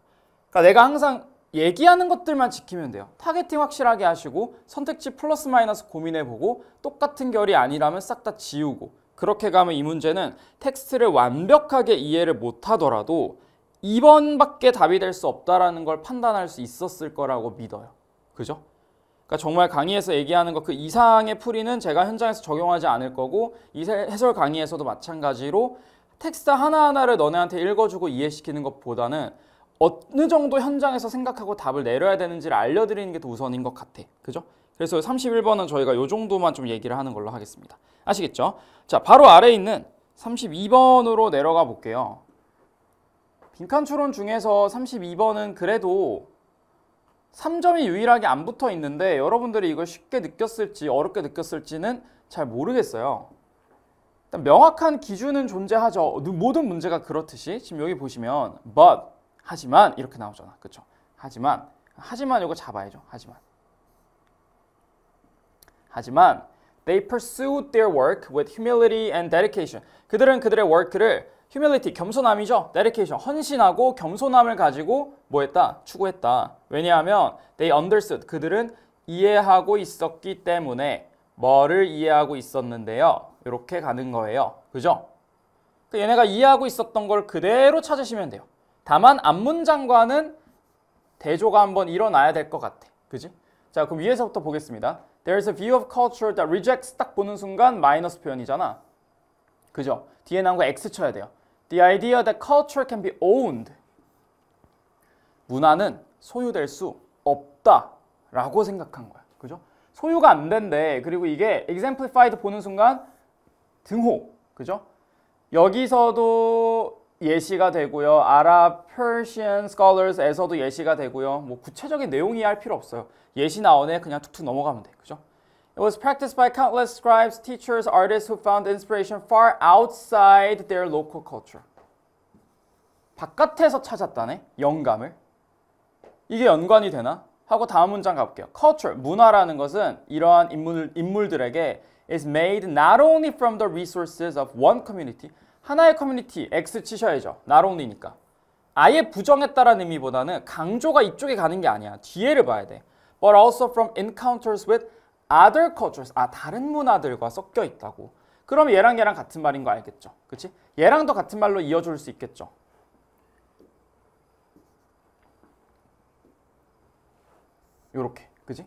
Speaker 1: 그러니까 내가 항상 얘기하는 것들만 지키면 돼요. 타겟팅 확실하게 하시고 선택지 플러스 마이너스 고민해보고 똑같은 결이 아니라면 싹 다 지우고 그렇게 가면 이 문제는 텍스트를 완벽하게 이해를 못하더라도 2번밖에 답이 될 수 없다라는 걸 판단할 수 있었을 거라고 믿어요. 그죠? 그러니까 정말 강의에서 얘기하는 것 그 이상의 풀이는 제가 현장에서 적용하지 않을 거고 이 해설 강의에서도 마찬가지로 텍스트 하나하나를 너네한테 읽어주고 이해시키는 것보다는 어느 정도 현장에서 생각하고 답을 내려야 되는지를 알려드리는 게 더 우선인 것 같아. 그죠? 그래서 31번은 저희가 이 정도만 좀 얘기를 하는 걸로 하겠습니다. 아시겠죠? 자, 바로 아래에 있는 32번으로 내려가 볼게요. 빈칸 추론 중에서 32번은 그래도 3점이 유일하게 안 붙어 있는데 여러분들이 이걸 쉽게 느꼈을지 어렵게 느꼈을지는 잘 모르겠어요. 일단 명확한 기준은 존재하죠. 모든 문제가 그렇듯이 지금 여기 보시면 but, 하지만 이렇게 나오잖아. 그쵸? 하지만 이거 잡아야죠. 하지만 they pursued their work with humility and dedication. 그들은 그들의 work를 humility, 겸손함이죠. dedication, 헌신하고 겸손함을 가지고 뭐 했다? 추구했다. 왜냐하면 they understood, 그들은 이해하고 있었기 때문에 뭐를 이해하고 있었는데요. 이렇게 가는 거예요. 그죠? 얘네가 이해하고 있었던 걸 그대로 찾으시면 돼요. 다만 앞문장과는 대조가 한번 일어나야 될 것 같아. 그지? 자, 그럼 위에서부터 보겠습니다. There's a view of culture that rejects, 딱 보는 순간 마이너스 표현이잖아. 그죠? 뒤에 나온 거 X 쳐야 돼요. The idea that culture can be owned. 문화는 소유될 수 없다 라고 생각한 거야. 그죠? 소유가 안 된대. 그리고 이게 exemplified 보는 순간 등호. 그죠? 여기서도 예시가 되고요. 아랍, Persian scholars에서도 예시가 되고요. 뭐 구체적인 내용 이해할 필요 없어요. 예시 나오네. 그냥 툭툭 넘어가면 돼. 그죠? It was practiced by countless scribes, teachers, artists who found inspiration far outside their local culture. 바깥에서 찾았다네. 영감을. 이게 연관이 되나? 하고 다음 문장 가볼게요. Culture, 문화라는 것은 이러한 인물들에게 is made not only from the resources of one community, 하나의 커뮤니티 X 치셔야죠. not only니까. 아예 부정했다라는 의미보다는 강조가 이쪽에 가는 게 아니야. 뒤에를 봐야 돼. But also from encounters with other cultures. 다른 문화들과 섞여 있다고. 그럼 얘랑 같은 말인 거 알겠죠? 그치? 얘랑도 같은 말로 이어줄 수 있겠죠? 요렇게. 그지?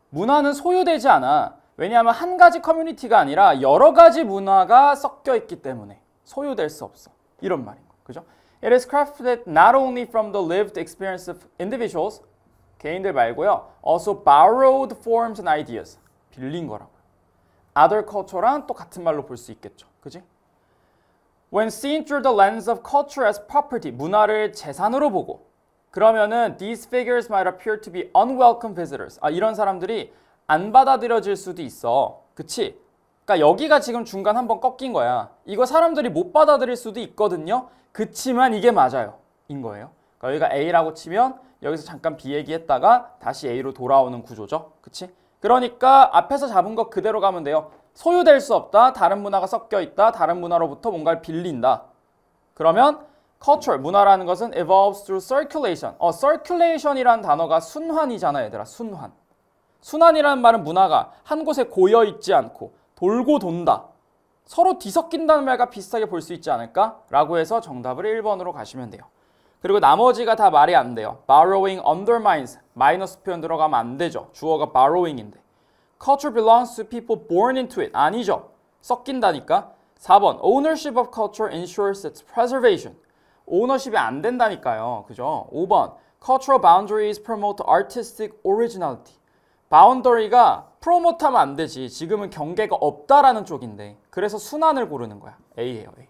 Speaker 1: 문화는 소유되지 않아. 왜냐하면 한 가지 커뮤니티가 아니라 여러 가지 문화가 섞여 있기 때문에 소유될 수 없어. 이런 말인 거. 그죠? It is crafted not only from the lived experience of individuals, 개인들 말고요. Also borrowed forms and ideas. 빌린 거라고요. Other culture랑 또 같은 말로 볼 수 있겠죠. 그지? When seen through the lens of culture as property, 문화를 재산으로 보고 그러면은 these figures might appear to be unwelcome visitors. 이런 사람들이 안 받아들여질 수도 있어. 그치? 그러니까 여기가 지금 중간 한번 꺾인 거야. 이거 사람들이 못 받아들일 수도 있거든요. 그치만 이게 맞아요. 인 거예요. 그러니까 여기가 A라고 치면 여기서 잠깐 B 얘기했다가 다시 A로 돌아오는 구조죠. 그치? 그러니까 앞에서 잡은 거 그대로 가면 돼요. 소유될 수 없다. 다른 문화가 섞여 있다. 다른 문화로부터 뭔가를 빌린다. 그러면 culture, 문화라는 것은 evolves through circulation. circulation이라는 단어가 순환이잖아, 얘들아. 순환. 순환이라는 말은 문화가 한 곳에 고여 있지 않고 돌고 돈다. 서로 뒤섞인다는 말과 비슷하게 볼 수 있지 않을까? 라고 해서 정답을 1번으로 가시면 돼요. 그리고 나머지가 다 말이 안 돼요. borrowing undermines. 마이너스 표현 들어가면 안 되죠. 주어가 borrowing인데. culture belongs to people born into it. 아니죠. 섞인다니까. 4번. ownership of culture ensures its preservation. 오너십이 안 된다니까요. 그죠? 5번. cultural boundaries promote artistic originality. 바운더리가 프로모트하면 안 되지. 지금은 경계가 없다라는 쪽인데. 그래서 순환을 고르는 거야. A예요. A.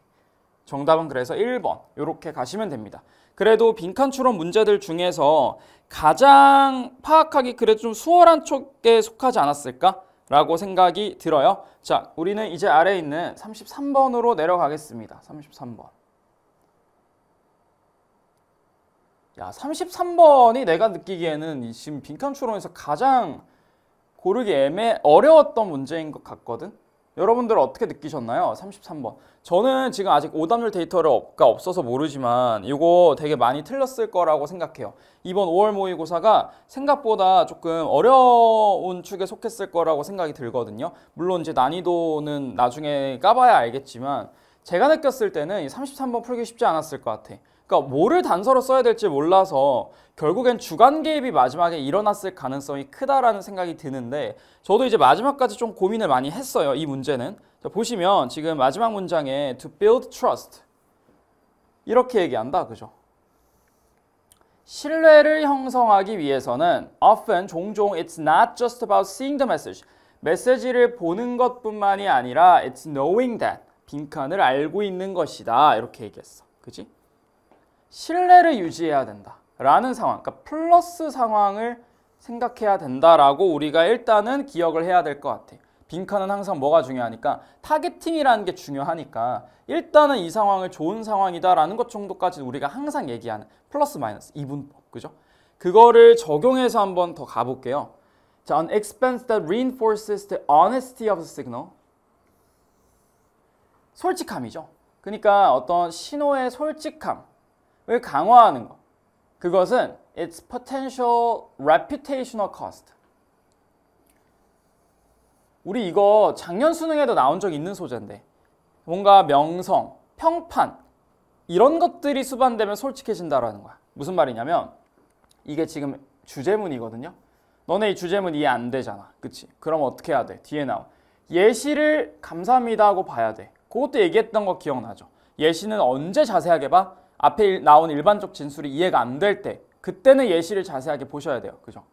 Speaker 1: 정답은 그래서 1번. 이렇게 가시면 됩니다. 그래도 빈칸 추론 문제들 중에서 가장 파악하기 그래도 좀 수월한 쪽에 속하지 않았을까? 라고 생각이 들어요. 자, 우리는 이제 아래에 있는 33번으로 내려가겠습니다. 33번. 야, 33번이 내가 느끼기에는 지금 빈칸 추론에서 가장 고르기 어려웠던 문제인 것 같거든? 여러분들 어떻게 느끼셨나요? 33번. 저는 지금 아직 오답률 데이터가 없어서 모르지만 이거 되게 많이 틀렸을 거라고 생각해요. 이번 5월 모의고사가 생각보다 조금 어려운 축에 속했을 거라고 생각이 들거든요. 물론 이제 난이도는 나중에 까봐야 알겠지만 제가 느꼈을 때는 이 33번 풀기 쉽지 않았을 것 같아. 그러니까 뭐를 단서로 써야 될지 몰라서 결국엔 주관 개입이 마지막에 일어났을 가능성이 크다라는 생각이 드는데 저도 이제 마지막까지 좀 고민을 많이 했어요. 이 문제는. 자, 보시면 지금 마지막 문장에 to build trust 이렇게 얘기한다. 그죠? 신뢰를 형성하기 위해서는 often 종종 it's not just about seeing the message. 메시지를 보는 것뿐만이 아니라 it's knowing that 빈칸을 알고 있는 것이다. 이렇게 얘기했어. 그지? 신뢰를 유지해야 된다 라는 상황, 그러니까 플러스 상황을 생각해야 된다라고 우리가 일단은 기억을 해야 될 것 같아. 빈칸은 항상 뭐가 중요하니까 타겟팅이라는 게 중요하니까 일단은 이 상황을 좋은 상황이다라는 것 정도까지 우리가 항상 얘기하는 플러스 마이너스 이분법, 그죠? 그거를 적용해서 한번 더 가볼게요. 자, an expense that reinforces the honesty of the signal. 솔직함이죠. 그러니까 어떤 신호의 솔직함 을 강화하는 것. 그것은 its potential reputational cost. 우리 이거 작년 수능에도 나온 적 있는 소재인데 뭔가 명성, 평판 이런 것들이 수반되면 솔직해진다라는 거야. 무슨 말이냐면 이게 지금 주제문이거든요. 너네 이 주제문 이해 안 되잖아. 그치? 그럼 어떻게 해야 돼? 뒤에 나온 예시를 감사합니다 하고 봐야 돼. 그것도 얘기했던 거 기억나죠? 예시는 언제 자세하게 봐? 앞에 나온 일반적 진술이 이해가 안 될 때 그때는 예시를 자세하게 보셔야 돼요. 그죠?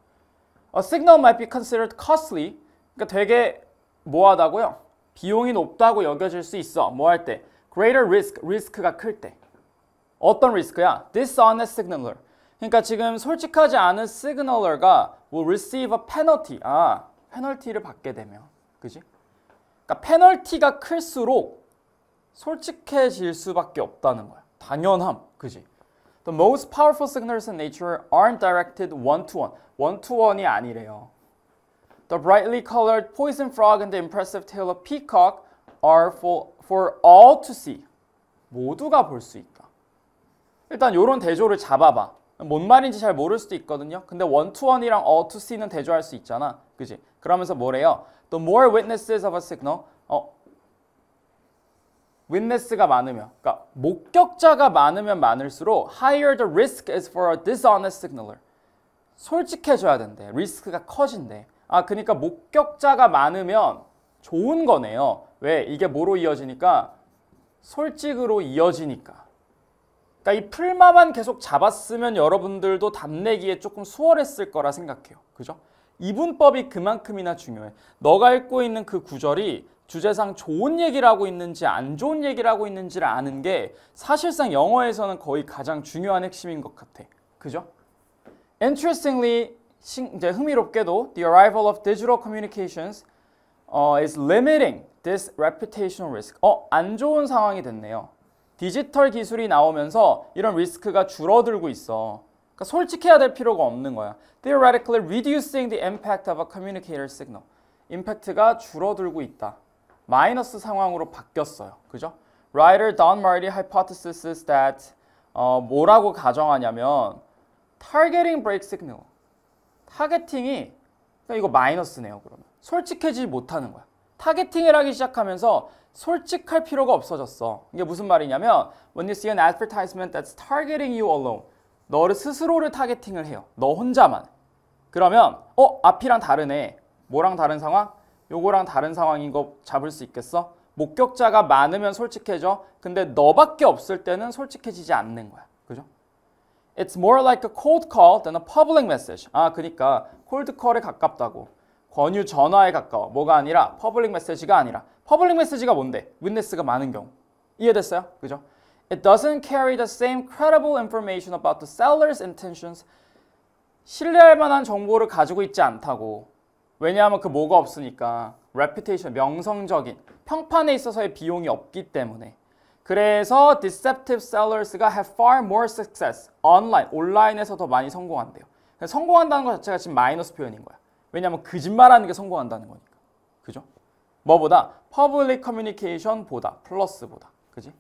Speaker 1: A signal might be considered costly. 그러니까 되게 뭐하다고요? 비용이 높다고 여겨질 수 있어. 뭐 할 때? Greater risk, 리스크가 클 때. 어떤 리스크야? Dishonest signaler. 그러니까 지금 솔직하지 않은 signaler가 will receive a penalty. 페널티를 받게 되면. 그지? 그러니까 페널티가 클수록 솔직해질 수밖에 없다는 거야. 당연함, 그지? The most powerful signals in nature aren't directed one-to-one. one-to-one이 아니래요. The brightly colored poison frog and the impressive tail of peacock are for all to see. 모두가 볼 수 있다. 일단 요런 대조를 잡아봐. 뭔 말인지 잘 모를 수도 있거든요. 근데 one-to-one이랑 all-to-see는 대조할 수 있잖아. 그지? 그러면서 뭐래요? The more witnesses of a signal, witness가 많으면, 그러니까 목격자가 많으면 많을수록 higher the risk is for a dishonest signaler. 솔직해져야 된대. 리스크가 커진대. 그러니까 목격자가 많으면 좋은 거네요. 왜? 이게 뭐로 이어지니까? 솔직으로 이어지니까. 그러니까 이 풀마만 계속 잡았으면 여러분들도 답내기에 조금 수월했을 거라 생각해요. 그죠? 이분법이 그만큼이나 중요해. 너가 읽고 있는 그 구절이 주제상 좋은 얘기를 하고 있는지 안 좋은 얘기를 하고 있는지를 아는 게 사실상 영어에서는 거의 가장 중요한 핵심인 것 같아. 그죠? Interestingly, 이제 흥미롭게도 the arrival of digital communications is limiting this reputational risk. 안 좋은 상황이 됐네요. 디지털 기술이 나오면서 이런 리스크가 줄어들고 있어. 그러니까 솔직해야 될 필요가 없는 거야. Theoretically reducing the impact of a communicator signal. 임팩트가 줄어들고 있다. 마이너스 상황으로 바뀌었어요. 그죠? Writer Don Marty hypothesizes that 뭐라고 가정하냐면 targeting break signal. 타겟팅이 그러니까 이거 마이너스네요. 그러면 솔직해지지 못하는 거야. 타겟팅을 하기 시작하면서 솔직할 필요가 없어졌어. 이게 무슨 말이냐면 when you see an advertisement that's targeting you alone. 너를 스스로를 타겟팅을 해요. 너 혼자만. 그러면 앞이랑 다르네. 뭐랑 다른 상황? 요거랑 다른 상황인 거 잡을 수 있겠어? 목격자가 많으면 솔직해져. 근데 너밖에 없을 때는 솔직해지지 않는 거야. 그죠? It's more like a cold call than a public message. 그러니까 cold call에 가깝다고. 권유 전화에 가까워. 뭐가 아니라 퍼블릭 메시지가 아니라. 퍼블릭 메시지가 뭔데? 윈네스가 많은 경우. 이해됐어요? 그죠? It doesn't carry the same credible information about the seller's intentions. 신뢰할 만한 정보를 가지고 있지 않다고. 왜냐하면 그 뭐가 없으니까. reputation, 명성적인 평판에 있어서의 비용이 없기 때문에. 그래서 deceptive sellers가 have far more success. 온라인에서 더 많이 성공한대요. 성공한다는 것 자체가 지금 마이너스 표현인 거야. 왜냐하면 거짓말하는 게 성공한다는 거니까. 그죠? 뭐보다? public communication보다, 플러스보다. 그지?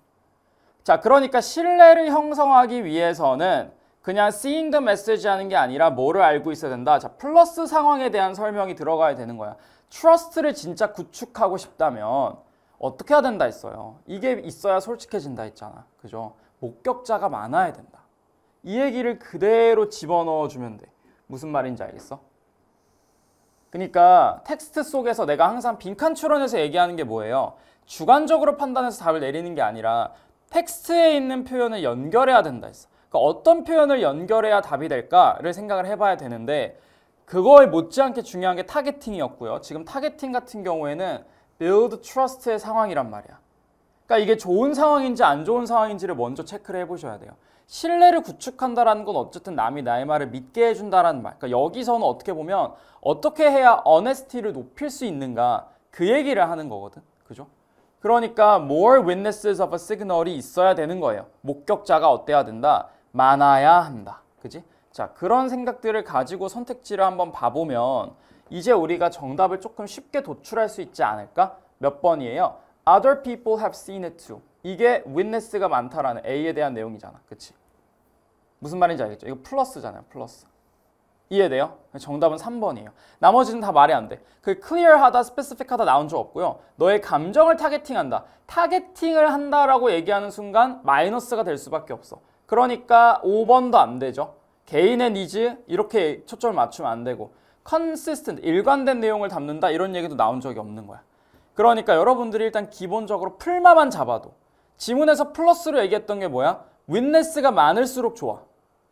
Speaker 1: 자, 그러니까 신뢰를 형성하기 위해서는 그냥 seeing the message 하는 게 아니라 뭐를 알고 있어야 된다. 자, 플러스 상황에 대한 설명이 들어가야 되는 거야. trust를 진짜 구축하고 싶다면 어떻게 해야 된다 했어요. 이게 있어야 솔직해진다 했잖아. 그죠? 목격자가 많아야 된다. 이 얘기를 그대로 집어넣어 주면 돼. 무슨 말인지 알겠어? 그러니까 텍스트 속에서 내가 항상 빈칸 추론해서 얘기하는 게 뭐예요? 주관적으로 판단해서 답을 내리는 게 아니라 텍스트에 있는 표현을 연결해야 된다 했어. 그러니까 어떤 표현을 연결해야 답이 될까를 생각을 해봐야 되는데 그거에 못지않게 중요한 게 타겟팅이었고요. 지금 타겟팅 같은 경우에는 build trust의 상황이란 말이야. 그러니까 이게 좋은 상황인지 안 좋은 상황인지를 먼저 체크를 해보셔야 돼요. 신뢰를 구축한다라는 건 어쨌든 남이 나의 말을 믿게 해준다라는 말. 그러니까 여기서는 어떻게 보면 어떻게 해야 honesty를 높일 수 있는가 그 얘기를 하는 거거든. 그죠? 그러니까 more witnesses of a signal이 있어야 되는 거예요. 목격자가 어때야 된다? 많아야 한다. 그지? 자, 그런 생각들을 가지고 선택지를 한번 봐보면 이제 우리가 정답을 조금 쉽게 도출할 수 있지 않을까? 몇 번이에요? Other people have seen it too. 이게 witness가 많다라는 A에 대한 내용이잖아. 그치? 무슨 말인지 알겠죠? 이거 플러스잖아요. 플러스. 이해돼요? 정답은 3번이에요. 나머지는 다 말이 안 돼. 그 clear하다, specific하다 나온 적 없고요. 너의 감정을 타겟팅한다. 타겟팅을 한다라고 얘기하는 순간 마이너스가 될 수밖에 없어. 그러니까 5번도 안 되죠. 개인의 니즈 이렇게 초점을 맞추면 안 되고 consistent, 일관된 내용을 담는다 이런 얘기도 나온 적이 없는 거야. 그러니까 여러분들이 일단 기본적으로 풀마만 잡아도 지문에서 플러스로 얘기했던 게 뭐야? witness가 많을수록 좋아.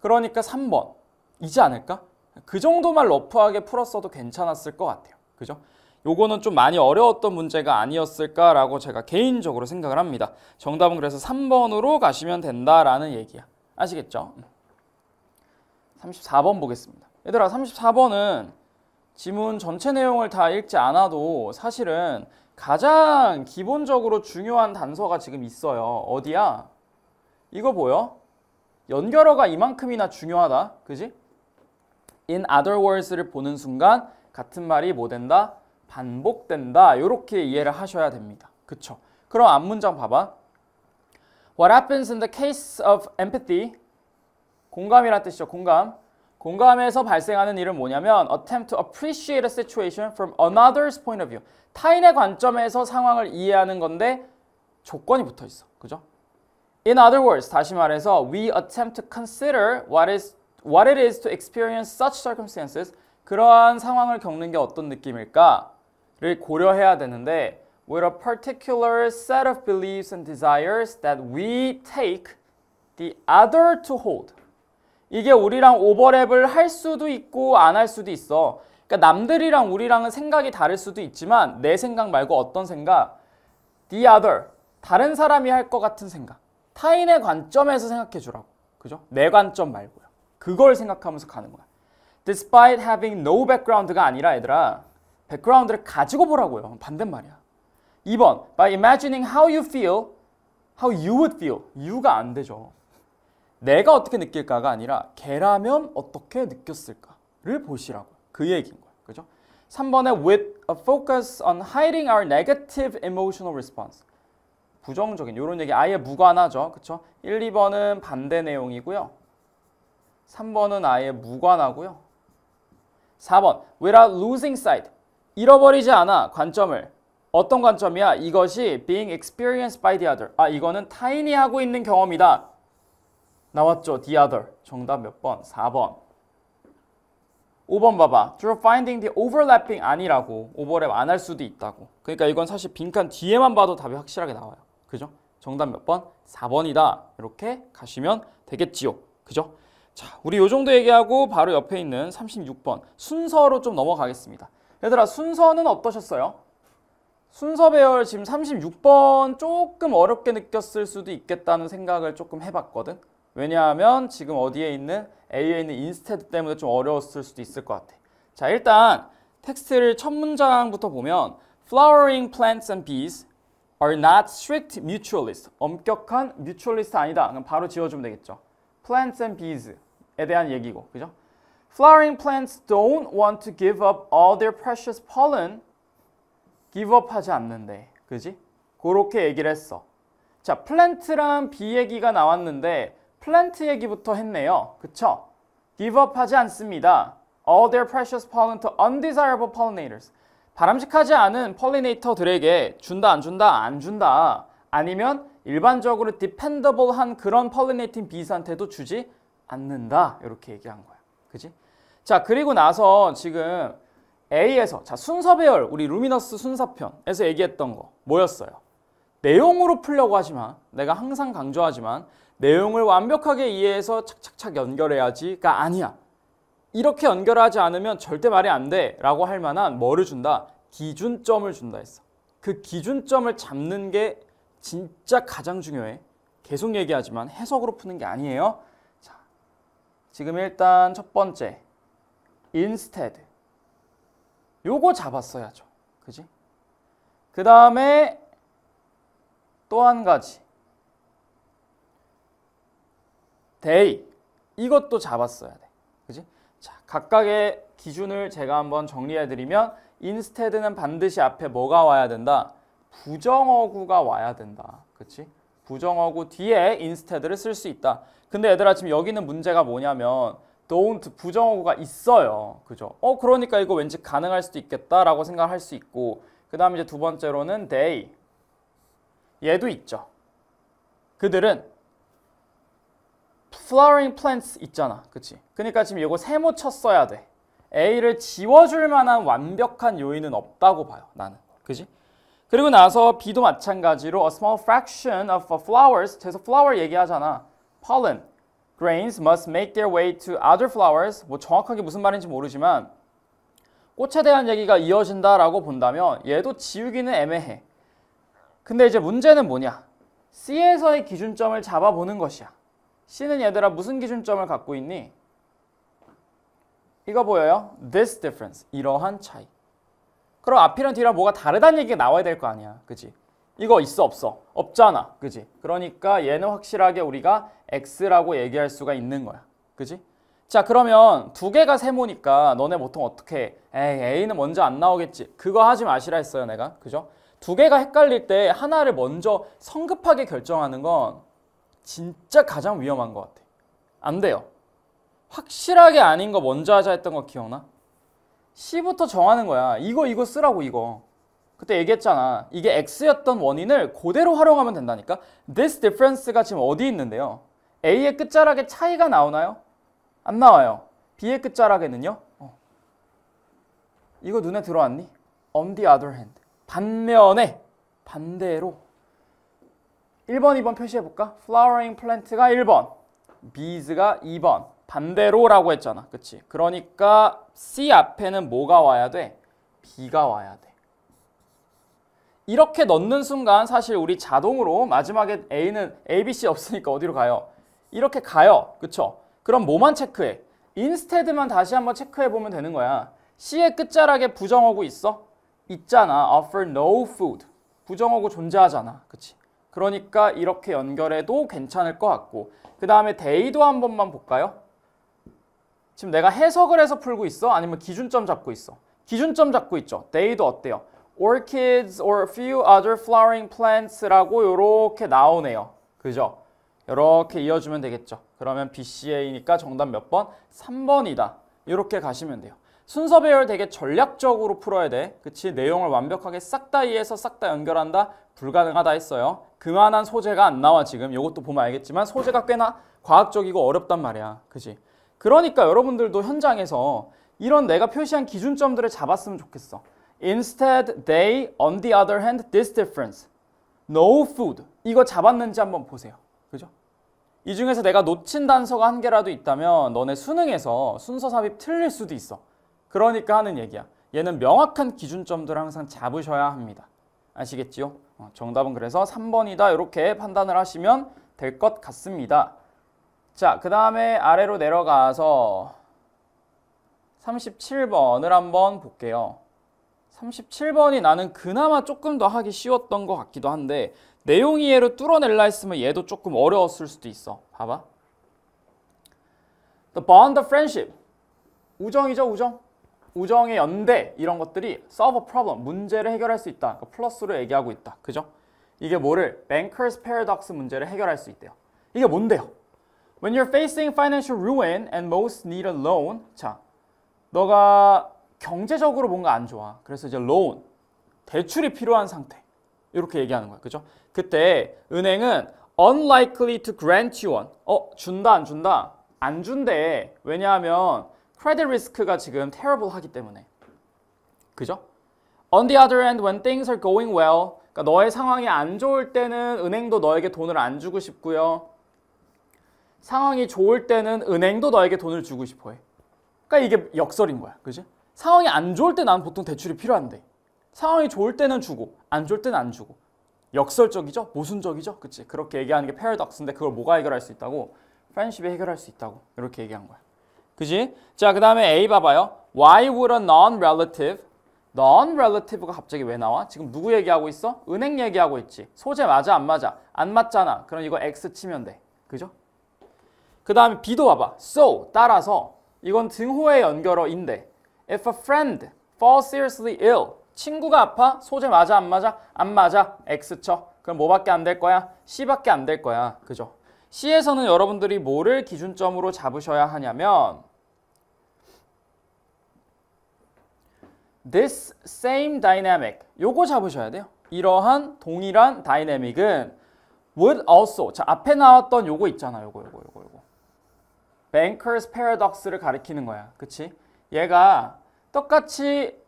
Speaker 1: 그러니까 3번. 이지 않을까? 그 정도만 러프하게 풀었어도 괜찮았을 것 같아요. 그죠? 요거는 좀 많이 어려웠던 문제가 아니었을까라고 제가 개인적으로 생각을 합니다. 정답은 그래서 3번으로 가시면 된다라는 얘기야. 아시겠죠? 34번 보겠습니다. 얘들아 34번은 지문 전체 내용을 다 읽지 않아도 사실은 가장 기본적으로 중요한 단서가 지금 있어요. 어디야? 이거 보여? 연결어가 이만큼이나 중요하다. 그지? in other words를 보는 순간 같은 말이 뭐 된다? 반복된다. 이렇게 이해를 하셔야 됩니다. 그쵸? 그럼 앞문장 봐봐. What happens in the case of empathy? 공감이란 뜻이죠. 공감. 공감에서 발생하는 일은 뭐냐면 attempt to appreciate a situation from another's point of view. 타인의 관점에서 상황을 이해하는 건데 조건이 붙어 있어. 그죠? In other words, 다시 말해서 we attempt to consider what it is to experience such circumstances. 그러한 상황을 겪는 게 어떤 느낌일까를 고려해야 되는데 with a particular set of beliefs and desires that we take the other to hold. 이게 우리랑 오버랩을 할 수도 있고 안 할 수도 있어. 그러니까 남들이랑 우리랑은 생각이 다를 수도 있지만 내 생각 말고 어떤 생각? The other. 다른 사람이 할 것 같은 생각. 타인의 관점에서 생각해 주라고. 그죠? 내 관점 말고요. 그걸 생각하면서 가는 거야. Despite having no background가 아니라 얘들아. 백그라운드를 가지고 보라고요. 반대말이야. 2번. By imagining how you feel, how you would feel. you가 안 되죠. 내가 어떻게 느낄까가 아니라 걔라면 어떻게 느꼈을까를 보시라고. 그 얘기인 거야. 그죠? 3번에 with a focus on hiding our negative emotional response. 부정적인 이런 얘기 아예 무관하죠. 그쵸? 1, 2번은 반대 내용이고요. 3번은 아예 무관하고요. 4번 without losing sight. 잃어버리지 않아 관점을. 어떤 관점이야? 이것이 being experienced by the other. 이거는 타인이 하고 있는 경험이다. 나왔죠? The other. 정답 몇 번? 4번. 5번 봐봐. Through finding the overlapping 아니라고. 오버랩 안 할 수도 있다고. 그러니까 이건 사실 빈칸 뒤에만 봐도 답이 확실하게 나와요. 그죠? 정답 몇 번? 4번이다. 이렇게 가시면 되겠지요. 그죠? 자, 우리 요 정도 얘기하고 바로 옆에 있는 36번. 순서로 좀 넘어가겠습니다. 얘들아, 순서는 어떠셨어요? 순서 배열 지금 36번 조금 어렵게 느꼈을 수도 있겠다는 생각을 조금 해봤거든. 왜냐하면 지금 어디에 있는 A에 있는 instead 때문에 좀 어려웠을 수도 있을 것 같아. 자, 일단 텍스트를 첫 문장부터 보면 flowering plants and bees are not strict mutualists. 엄격한 mutualist 아니다. 그럼 바로 지워주면 되겠죠. plants and bees에 대한 얘기고, 그죠? Flowering plants don't want to give up all their precious pollen. give up 하지 않는데, 그지? 그렇게 얘기를 했어. 자, 플랜트랑 비 얘기가 나왔는데 플랜트 얘기부터 했네요. 그쵸? give up 하지 않습니다. all their precious pollen to undesirable pollinators. 바람직하지 않은 폴리네이터들에게 준다 안 준다 안 준다. 아니면 일반적으로 dependable한 그런 pollinating bees한테도 주지 않는다. 이렇게 얘기한 거야. 그지? 자, 그리고 나서 지금 A에서 자, 순서 배열 우리 루미너스 순서편에서 얘기했던 거 뭐였어요? 내용으로 풀려고 하지 마. 내가 항상 강조하지만 내용을 완벽하게 이해해서 착착착 연결해야지가 아니야. 이렇게 연결하지 않으면 절대 말이 안 돼 라고 할 만한 뭐를 준다? 기준점을 준다 했어. 그 기준점을 잡는 게 진짜 가장 중요해. 계속 얘기하지만 해석으로 푸는 게 아니에요. 자, 지금 일단 첫 번째 instead 요거 잡았어야죠. 그지? 그 다음에 또 한 가지 they 이것도 잡았어야 돼. 그지? 자, 각각의 기준을 제가 한번 정리해드리면 instead는 반드시 앞에 뭐가 와야 된다? 부정어구가 와야 된다. 그치? 부정어구 뒤에 instead를 쓸 수 있다. 근데 얘들아 지금 여기는 문제가 뭐냐면 don't 부정어구가 있어요. 그죠? 그러니까 이거 왠지 가능할 수도 있겠다라고 생각할 수 있고 그 다음 이제 두 번째로는 they 얘도 있죠. 그들은 flowering plants 있잖아. 그치? 그러니까 지금 이거 세모 쳤어야 돼. A를 지워줄 만한 완벽한 요인은 없다고 봐요. 나는. 그지? 그리고 나서 B도 마찬가지로 a small fraction of flowers 그래서 flower 얘기하잖아. pollen grains must make their way to other flowers 뭐 정확하게 무슨 말인지 모르지만 꽃에 대한 얘기가 이어진다라고 본다면 얘도 지우기는 애매해. 근데 이제 문제는 뭐냐? C에서의 기준점을 잡아보는 것이야. C는 얘들아 무슨 기준점을 갖고 있니? 이거 보여요? This difference. 이러한 차이. 그럼 앞이랑 뒤랑 뭐가 다르다는 얘기가 나와야 될 거 아니야. 그치? 이거 있어 없어? 없잖아. 그치? 그러니까 얘는 확실하게 우리가 X라고 얘기할 수가 있는 거야. 그치? 자, 그러면 두 개가 세모니까 너네 보통 어떻게 해? 에이, A는 먼저 안 나오겠지. 그거 하지 마시라 했어요, 내가. 그죠? 두 개가 헷갈릴 때 하나를 먼저 성급하게 결정하는 건 진짜 가장 위험한 것 같아. 안 돼요. 확실하게 아닌 거 먼저 하자 했던 거 기억나? C부터 정하는 거야. 이거 쓰라고 이거. 그때 얘기했잖아. 이게 X였던 원인을 그대로 활용하면 된다니까. This difference가 지금 어디 있는데요? A의 끝자락에 차이가 나오나요? 안 나와요. B의 끝자락에는요? 이거 눈에 들어왔니? On the other hand. 반면에 반대로 1번, 2번 표시해볼까? Flowering plant가 1번, bees가 2번. 반대로라고 했잖아. 그치? 그러니까 C 앞에는 뭐가 와야 돼? B가 와야 돼. 이렇게 넣는 순간 사실 우리 자동으로 마지막에 A는 A, B, C 없으니까 어디로 가요? 이렇게 가요. 그쵸? 그럼 뭐만 체크해? instead만 다시 한번 체크해보면 되는 거야. C의 끝자락에 부정어구 있어? 있잖아. offer no food. 부정어구 존재하잖아. 그치? 그러니까 이렇게 연결해도 괜찮을 것 같고 그 다음에 day도 한 번만 볼까요? 지금 내가 해석을 해서 풀고 있어? 아니면 기준점 잡고 있어? 기준점 잡고 있죠. day도 어때요? orchids or few other flowering plants라고 이렇게 나오네요. 그죠? 이렇게 이어주면 되겠죠. 그러면 BCA니까 정답 몇 번? 3번이다. 이렇게 가시면 돼요. 순서 배열 되게 전략적으로 풀어야 돼. 그치? 내용을 완벽하게 싹 다 이해해서 싹 다 연결한다? 불가능하다 했어요. 그만한 소재가 안 나와 지금. 이것도 보면 알겠지만 소재가 꽤나 과학적이고 어렵단 말이야. 그치? 그러니까 여러분들도 현장에서 이런 내가 표시한 기준점들을 잡았으면 좋겠어. Instead, they, on the other hand, this difference. No food. 이거 잡았는지 한번 보세요. 그죠? 이 중에서 내가 놓친 단서가 한 개라도 있다면 너네 수능에서 순서 삽입 틀릴 수도 있어. 그러니까 하는 얘기야. 얘는 명확한 기준점들을 항상 잡으셔야 합니다. 아시겠지요? 정답은 그래서 3번이다. 이렇게 판단을 하시면 될 것 같습니다. 자, 그 다음에 아래로 내려가서 37번을 한번 볼게요. 37번이 나는 그나마 조금 더 하기 쉬웠던 것 같기도 한데 내용 이해로 뚫어낼라 했으면 얘도 조금 어려웠을 수도 있어. 봐봐. The bond of friendship. 우정이죠, 우정. 우정의 연대 이런 것들이 solve a problem, 문제를 해결할 수 있다. 그러니까 플러스로 얘기하고 있다. 그죠? 이게 뭐를? Banker's paradox 문제를 해결할 수 있대요. 이게 뭔데요? When you're facing financial ruin and most need a loan. 자, 너가 경제적으로 뭔가 안 좋아. 그래서 이제 loan, 대출이 필요한 상태. 이렇게 얘기하는 거야. 그죠? 그때 은행은 unlikely to grant you one. 준다 안 준다? 안 준대. 왜냐하면 크레딧 리스크가 지금 terrible 하기 때문에. 그죠? On the other hand, when things are going well. 그러니까 너의 상황이 안 좋을 때는 은행도 너에게 돈을 안 주고 싶고요. 상황이 좋을 때는 은행도 너에게 돈을 주고 싶어 해. 그러니까 이게 역설인 거야. 그지? 상황이 안 좋을 때 난 보통 대출이 필요한데 상황이 좋을 때는 주고 안 좋을 때는 안 주고 역설적이죠? 모순적이죠? 그치? 그렇게 얘기하는 게 패러독스인데 그걸 뭐가 해결할 수 있다고? 프렌십이 해결할 수 있다고 이렇게 얘기한 거야. 그지? 자, 그 다음에 A 봐봐요. Why would a non-relative? non-relative가 갑자기 왜 나와? 지금 누구 얘기하고 있어? 은행 얘기하고 있지. 소재 맞아 안 맞아? 안 맞잖아. 그럼 이거 X 치면 돼. 그죠? 그 다음에 B도 봐봐. So, 따라서 이건 등호의 연결어인데 If a friend falls seriously ill. 친구가 아파? 소재 맞아 안 맞아? 안 맞아. X 쳐. 그럼 뭐밖에 안 될 거야? C밖에 안 될 거야. 그죠? C에서는 여러분들이 뭐를 기준점으로 잡으셔야 하냐면 This same dynamic. 요거 잡으셔야 돼요. 이러한 동일한 다이내믹은 would also. 자, 앞에 나왔던 요거 있잖아. 요거. Banker's paradox를 가리키는 거야. 그치? 얘가 똑같이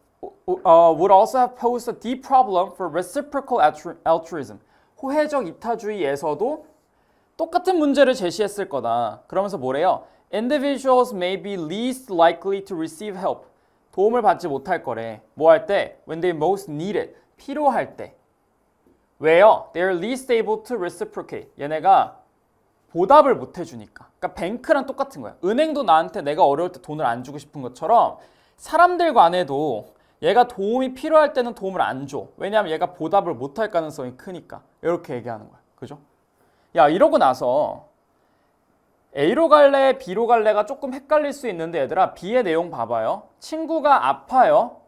Speaker 1: would also have posed a deep problem for reciprocal altruism. 호혜적 이타주의에서도 똑같은 문제를 제시했을 거다. 그러면서 뭐래요? Individuals may be least likely to receive help. 도움을 받지 못할 거래. 뭐 할 때? When they most need it. 필요할 때. 왜요? They are least able to reciprocate. 얘네가 보답을 못 해주니까. 그러니까 뱅크랑 똑같은 거야. 은행도 나한테 내가 어려울 때 돈을 안 주고 싶은 것처럼 사람들 간에도 얘가 도움이 필요할 때는 도움을 안 줘. 왜냐하면 얘가 보답을 못할 가능성이 크니까. 이렇게 얘기하는 거야. 그죠? 야, 이러고 나서 A로 갈래, B로 갈래가 조금 헷갈릴 수 있는데 얘들아, B의 내용 봐봐요. 친구가 아파요.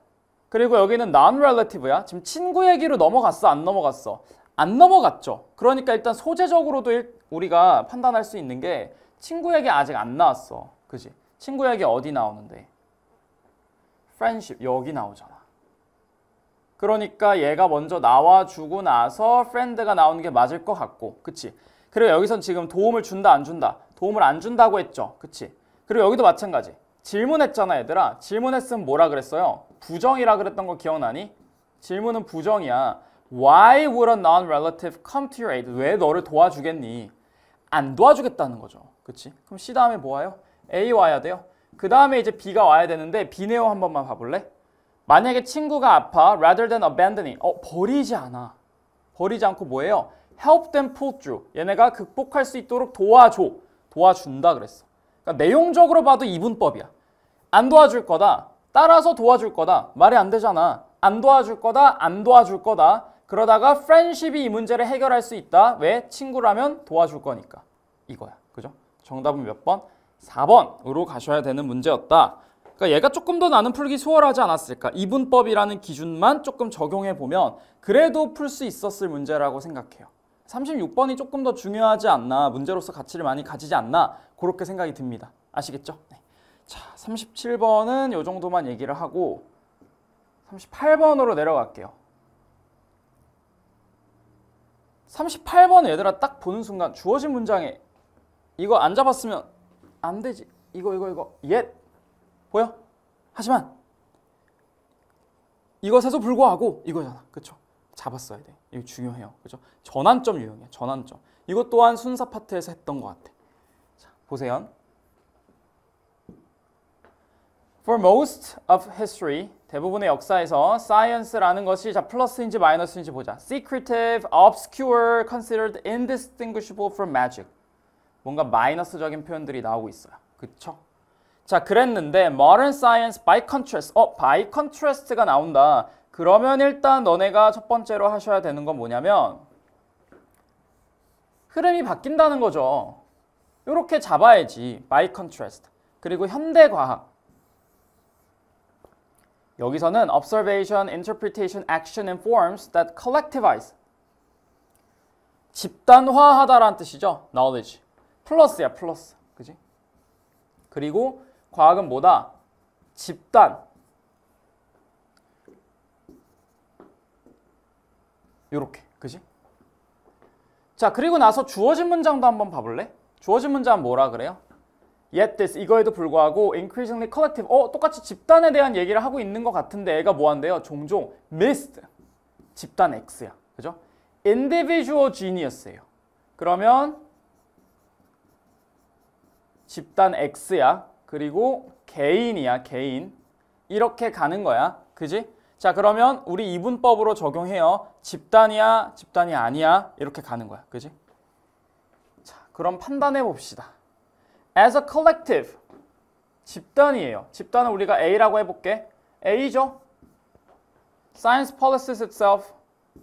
Speaker 1: 그리고 여기는 non-relative야. 지금 친구 얘기로 넘어갔어, 안 넘어갔어? 안 넘어갔죠. 그러니까 일단 소재적으로도 우리가 판단할 수 있는 게 친구 얘기 아직 안 나왔어. 그지? 친구 얘기 어디 나오는데? friendship 여기 나오잖아. 그러니까 얘가 먼저 나와주고 나서 friend가 나오는 게 맞을 것 같고, 그치? 그리고 여기선 지금 도움을 준다 안 준다? 도움을 안 준다고 했죠. 그치? 그리고 여기도 마찬가지. 질문했잖아 얘들아. 질문했으면 뭐라 그랬어요? 부정이라 그랬던 거 기억나니? 질문은 부정이야. Why would a non-relative come to your aid? 왜 너를 도와주겠니? 안 도와주겠다는 거죠. 그치? 그럼 C 다음에 뭐 와요? A 와야 돼요. 그 다음에 이제 B가 와야 되는데 B 내용 한 번만 봐볼래? 만약에 친구가 아파 rather than abandoning. 버리지 않아. 버리지 않고 뭐예요? help them pull through. 얘네가 극복할 수 있도록 도와줘. 도와준다 그랬어. 그러니까 내용적으로 봐도 이분법이야. 안 도와줄 거다. 따라서 도와줄 거다. 말이 안 되잖아. 안 도와줄 거다. 안 도와줄 거다. 그러다가 friendship이 이 문제를 해결할 수 있다. 왜? 친구라면 도와줄 거니까. 이거야. 그죠? 정답은 몇 번? 4번으로 가셔야 되는 문제였다. 그러니까 얘가 조금 더 나는 풀기 수월하지 않았을까? 이분법이라는 기준만 조금 적용해 보면 그래도 풀 수 있었을 문제라고 생각해요. 36번이 조금 더 중요하지 않나? 문제로서 가치를 많이 가지지 않나? 그렇게 생각이 듭니다. 아시겠죠? 네. 자, 37번은 이 정도만 얘기를 하고 38번으로 내려갈게요. 38번 얘들아 딱 보는 순간 주어진 문장에 이거 안 잡았으면 안 되지. 이거 yet 보여? 하지만 이것에도 불구하고 이거잖아. 그쵸? 잡았어야 돼. 이거 중요해요. 그죠? 전환점 유형이야. 전환점. 이것 또한 순사 파트에서 했던 것 같아. 자, 보세요. For most of history, 대부분의 역사에서 science라는 것이 자 플러스인지 마이너스인지 보자. secretive, obscure, considered indistinguishable from magic. 뭔가 마이너스적인 표현들이 나오고 있어요. 그쵸? 자, 그랬는데 modern science by contrast. by contrast가 나온다. 그러면 일단 너네가 첫 번째로 하셔야 되는 건 뭐냐면 흐름이 바뀐다는 거죠. 이렇게 잡아야지. by contrast. 그리고 현대과학. 여기서는 observation, interpretation, action and forms that collectivize. 집단화하다라는 뜻이죠. knowledge. 플러스야, 플러스. 그지? 그리고 과학은 뭐다? 집단. 요렇게. 그지? 자, 그리고 나서 주어진 문장도 한번 봐볼래? 주어진 문장은 뭐라 그래요? Yet this, 이거에도 불구하고 increasingly collective. 똑같이 집단에 대한 얘기를 하고 있는 것 같은데 애가 뭐 한대요? 종종 missed. 집단 X야. 그죠? individual genius예요. 그러면 집단 X야. 그리고 개인이야, 개인. 이렇게 가는 거야. 그지? 자, 그러면 우리 이분법으로 적용해요. 집단이야, 집단이 아니야. 이렇게 가는 거야. 그지? 자, 그럼 판단해 봅시다. As a collective. 집단이에요. 집단은 우리가 A라고 해볼게. A죠? Science policies itself.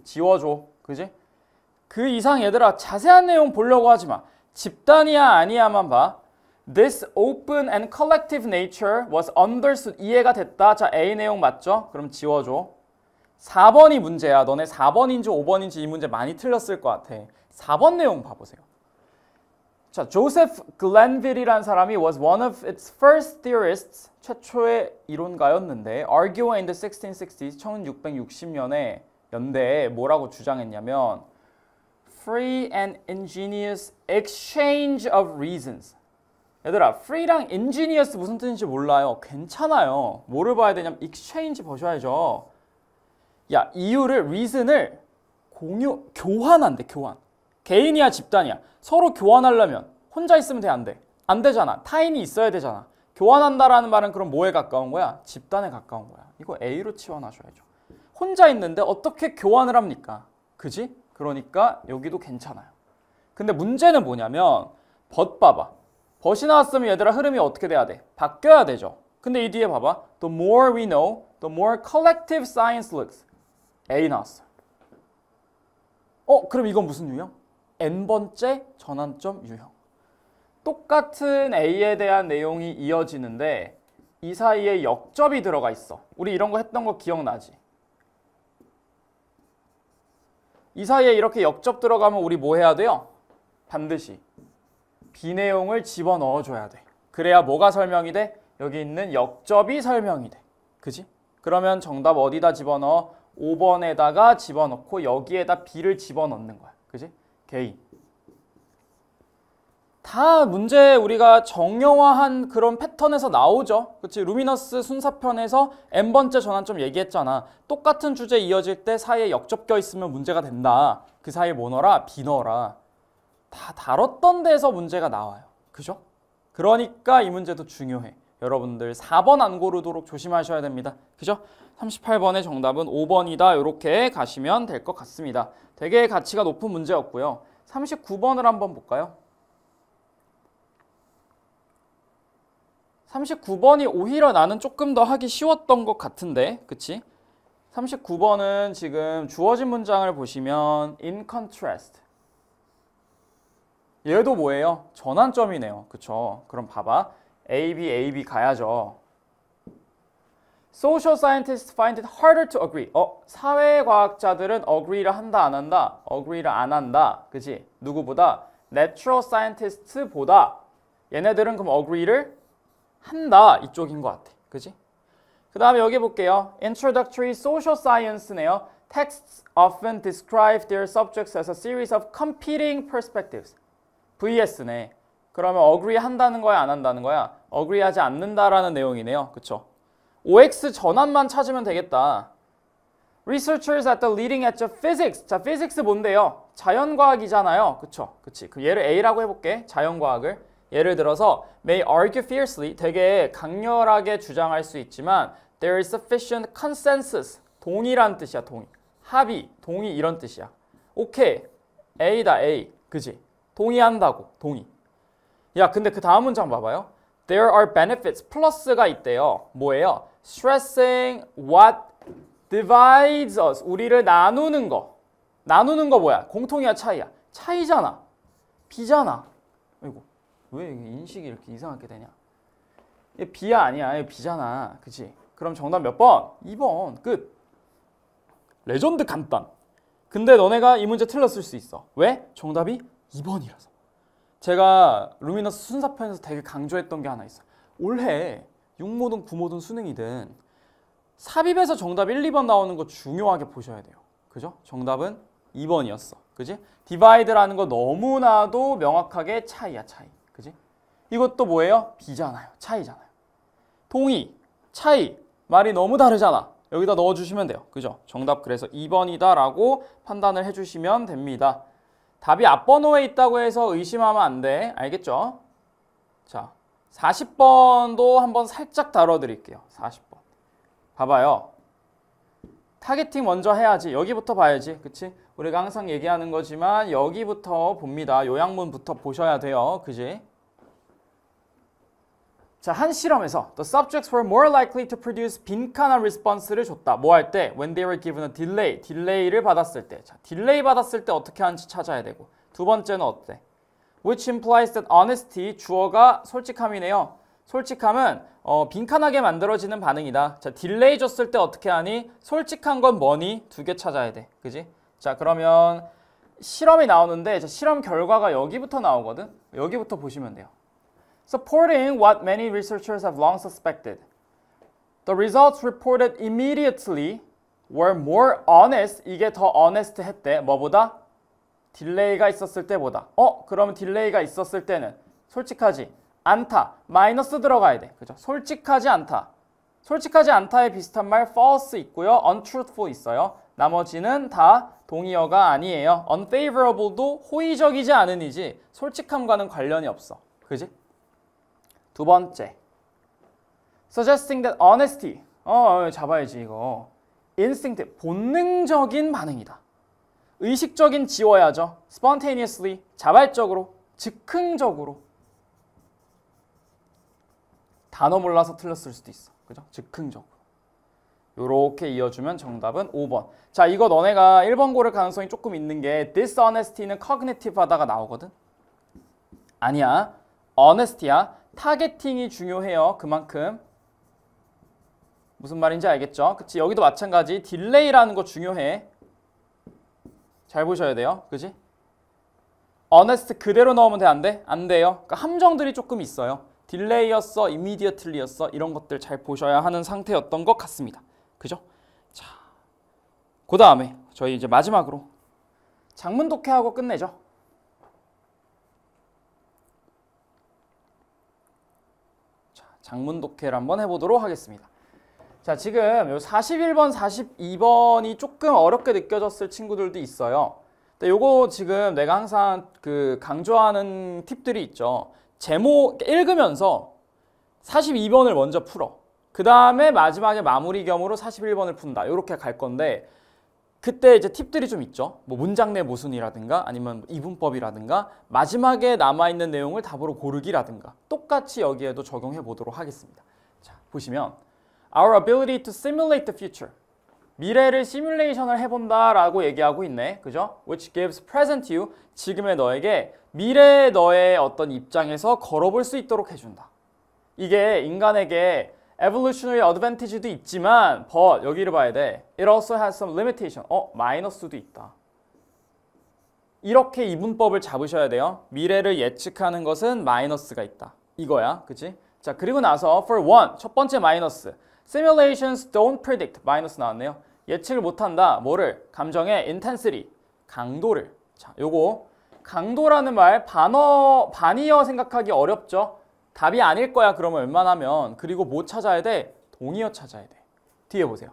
Speaker 1: 지워줘. 그지? 그 이상 얘들아 자세한 내용 보려고 하지 마. 집단이야, 아니야만 봐. This open and collective nature was understood. 이해가 됐다. 자, A 내용 맞죠? 그럼 지워줘. 4번이 문제야. 너네 4번인지 5번인지 이 문제 많이 틀렸을 것 같아. 4번 내용 봐보세요. 자, 조세프 글렌빌이라는 사람이 was one of its first theorists. 최초의 이론가였는데 arguing in the 1660s, 1660년에 연대에 뭐라고 주장했냐면 free and ingenious exchange of reasons. 얘들아, free랑 ingenious 무슨 뜻인지 몰라요. 괜찮아요. 뭐를 봐야 되냐면 exchange 보셔야죠. 야, 이유를, reason을 교환한대, 교환. 개인이야, 집단이야. 서로 교환하려면 혼자 있으면 돼, 안 돼? 안 되잖아. 타인이 있어야 되잖아. 교환한다라는 말은 그럼 뭐에 가까운 거야? 집단에 가까운 거야. 이거 A로 치환하셔야죠. 혼자 있는데 어떻게 교환을 합니까? 그지? 그러니까 여기도 괜찮아요. 근데 문제는 뭐냐면 벗 봐봐. 벗이 나왔으면 얘들아 흐름이 어떻게 돼야 돼? 바뀌어야 되죠. 근데 이 뒤에 봐봐. The more we know, the more collective science looks. A 나왔어. 그럼 이건 무슨 유형? N번째 전환점 유형. 똑같은 A에 대한 내용이 이어지는데 이 사이에 역접이 들어가 있어. 우리 이런 거 했던 거 기억나지? 이 사이에 이렇게 역접 들어가면 우리 뭐 해야 돼요? 반드시 비내용을 집어넣어 줘야 돼. 그래야 뭐가 설명이 돼? 여기 있는 역접이 설명이 돼. 그지? 그러면 정답 어디다 집어넣어? 5번에다가 집어넣고 여기에다 B를 집어넣는 거야. 그지? 개인. 다 문제 우리가 정형화한 그런 패턴에서 나오죠. 그치? 루미너스 순사편에서 n번째 전환점 얘기했잖아. 똑같은 주제 이어질 때 사이에 역접 껴있으면 문제가 된다. 그 사이에 뭐 넣어라? B 넣어라. 다 다뤘던 데서 문제가 나와요. 그죠? 그러니까 이 문제도 중요해. 여러분들 4번 안 고르도록 조심하셔야 됩니다. 그죠? 38번의 정답은 5번이다. 이렇게 가시면 될 것 같습니다. 되게 가치가 높은 문제였고요. 39번을 한번 볼까요? 39번이 오히려 나는 조금 더 하기 쉬웠던 것 같은데, 그치? 39번은 지금 주어진 문장을 보시면 in contrast. 얘도 뭐예요? 전환점이네요. 그쵸? 그럼 봐봐. A, B 가야죠. Social scientists find it harder to agree. 사회과학자들은 agree를 한다, 안 한다? agree를 안 한다. 그치? 누구보다? natural scientists보다. 얘네들은 그럼 agree를 한다. 이쪽인 것 같아. 그치? 그 다음에 여기 볼게요. Introductory social science네요. Texts often describe their subjects as a series of competing perspectives. VS네. 그러면 agree 한다는 거야, 안 한다는 거야? agree 하지 않는다라는 내용이네요. 그쵸? OX 전환만 찾으면 되겠다. Researchers at the leading edge of physics. 자, physics 뭔데요? 자연과학이잖아요. 그쵸? 그치? 그럼 얘를 A라고 해볼게. 자연과학을. 예를 들어서 may argue fiercely. 되게 강렬하게 주장할 수 있지만 there is sufficient consensus. 동의란 뜻이야, 동의. 합의, 동의 이런 뜻이야. 오케이. A다, A. 그지? 동의한다고, 동의. 야, 근데 그 다음 문장 봐봐요. There are benefits. 플러스가 있대요. 뭐예요? Stressing what divides us. 우리를 나누는 거. 나누는 거 뭐야? 공통이야, 차이야? 차이잖아. B잖아. 아이고, 왜 인식이 이렇게 이상하게 되냐? 얘 B야 아니야. 얘 B잖아. 그치? 그럼 정답 몇 번? 2번. 끝. 레전드 간단. 근데 너네가 이 문제 틀렸을 수 있어. 왜? 정답이 2번이라서. 제가 루미너스 순사편에서 되게 강조했던 게 하나 있어. 올해 6모든 9모든 수능이든 삽입에서 정답 1, 2번 나오는 거 중요하게 보셔야 돼요. 그죠? 정답은 2번이었어. 그지? 디바이드라는 거 너무나도 명확하게 차이야, 차이. 그지? 이것도 뭐예요? B잖아요. 차이잖아요. 동의, 차이, 말이 너무 다르잖아. 여기다 넣어주시면 돼요. 그죠? 정답 그래서 2번이다 라고 판단을 해주시면 됩니다. 답이 앞번호에 있다고 해서 의심하면 안 돼. 알겠죠? 자, 40번도 한번 살짝 다뤄드릴게요. 40번. 봐봐요. 타겟팅 먼저 해야지. 여기부터 봐야지. 그치? 우리가 항상 얘기하는 거지만 여기부터 봅니다. 요약문부터 보셔야 돼요. 그지? 자, 한 실험에서 the subjects were more likely to produce 빈칸한 response를 줬다. 뭐 할 때? When they were given a delay. 딜레이를 받았을 때. 자, 딜레이 받았을 때 어떻게 하는지 찾아야 되고. 두 번째는 어때? Which implies that honesty, 주어가 솔직함이네요. 솔직함은 빈칸하게 만들어지는 반응이다. 자, 딜레이 줬을 때 어떻게 하니? 솔직한 건 뭐니? 두 개 찾아야 돼. 그지? 자, 그러면 실험이 나오는데 자, 실험 결과가 여기부터 나오거든. 여기부터 보시면 돼요. Supporting what many researchers have long suspected. The results reported immediately were more honest. 이게 더 honest 했대. 뭐보다? 딜레이가 있었을 때보다. 그러면 딜레이가 있었을 때는 솔직하지 않다. 마이너스 들어가야 돼. 그죠? 솔직하지 않다. 솔직하지 않다에 비슷한 말 false 있고요. untruthful 있어요. 나머지는 다 동의어가 아니에요. unfavorable도 호의적이지 않으니지 솔직함과는 관련이 없어. 그지? 두 번째. Suggesting that honesty. 잡아야지 이거. Instinctive. 본능적인 반응이다. 의식적인 지워야죠. Spontaneously. 자발적으로. 즉흥적으로. 단어 몰라서 틀렸을 수도 있어. 그죠? 즉흥적으로. 요렇게 이어주면 정답은 5번. 자, 이거 너네가 1번 고를 가능성이 조금 있는 게 dishonesty는 cognitive 하다가 나오거든? 아니야. honesty야. 타겟팅이 중요해요. 그만큼. 무슨 말인지 알겠죠? 그치? 여기도 마찬가지. 딜레이라는 거 중요해. 잘 보셔야 돼요. 그지? honest 그대로 넣으면 돼? 안 돼? 안 돼요. 그러니까 함정들이 조금 있어요. delay였어, immediately였어 이런 것들 잘 보셔야 하는 상태였던 것 같습니다. 그죠? 자, 그 다음에 저희 이제 마지막으로 장문 독해하고 끝내죠. 자, 장문 독해를 한번 해보도록 하겠습니다. 자, 지금 요 41번, 42번이 조금 어렵게 느껴졌을 친구들도 있어요. 근데 요거 지금 내가 항상 그 강조하는 팁들이 있죠. 제목 읽으면서 42번을 먼저 풀어. 그 다음에 마지막에 마무리 겸으로 41번을 푼다. 요렇게 갈 건데 그때 이제 팁들이 좀 있죠. 뭐 문장 내 모순이라든가 아니면 이분법이라든가 마지막에 남아있는 내용을 답으로 고르기라든가 똑같이 여기에도 적용해 보도록 하겠습니다. 자, 보시면 Our ability to simulate the future. 미래를 시뮬레이션을 해본다라고 얘기하고 있네. 그죠? Which gives present you. 지금의 너에게 미래의 너의 어떤 입장에서 걸어볼 수 있도록 해준다. 이게 인간에게 evolutionary advantage도 있지만 but 여기를 봐야 돼. It also has some limitation. 마이너스도 있다. 이렇게 이분법을 잡으셔야 돼요. 미래를 예측하는 것은 마이너스가 있다. 이거야. 그치? 자, 그리고 나서 for one. 첫 번째 마이너스. Simulations don't predict. 마이너스 나왔네요. 예측을 못한다. 뭐를? 감정의 intensity. 강도를. 자, 요거 강도라는 말 반이어 생각하기 어렵죠? 답이 아닐 거야. 그러면 웬만하면. 그리고 뭐 찾아야 돼? 동의어 찾아야 돼. 뒤에 보세요.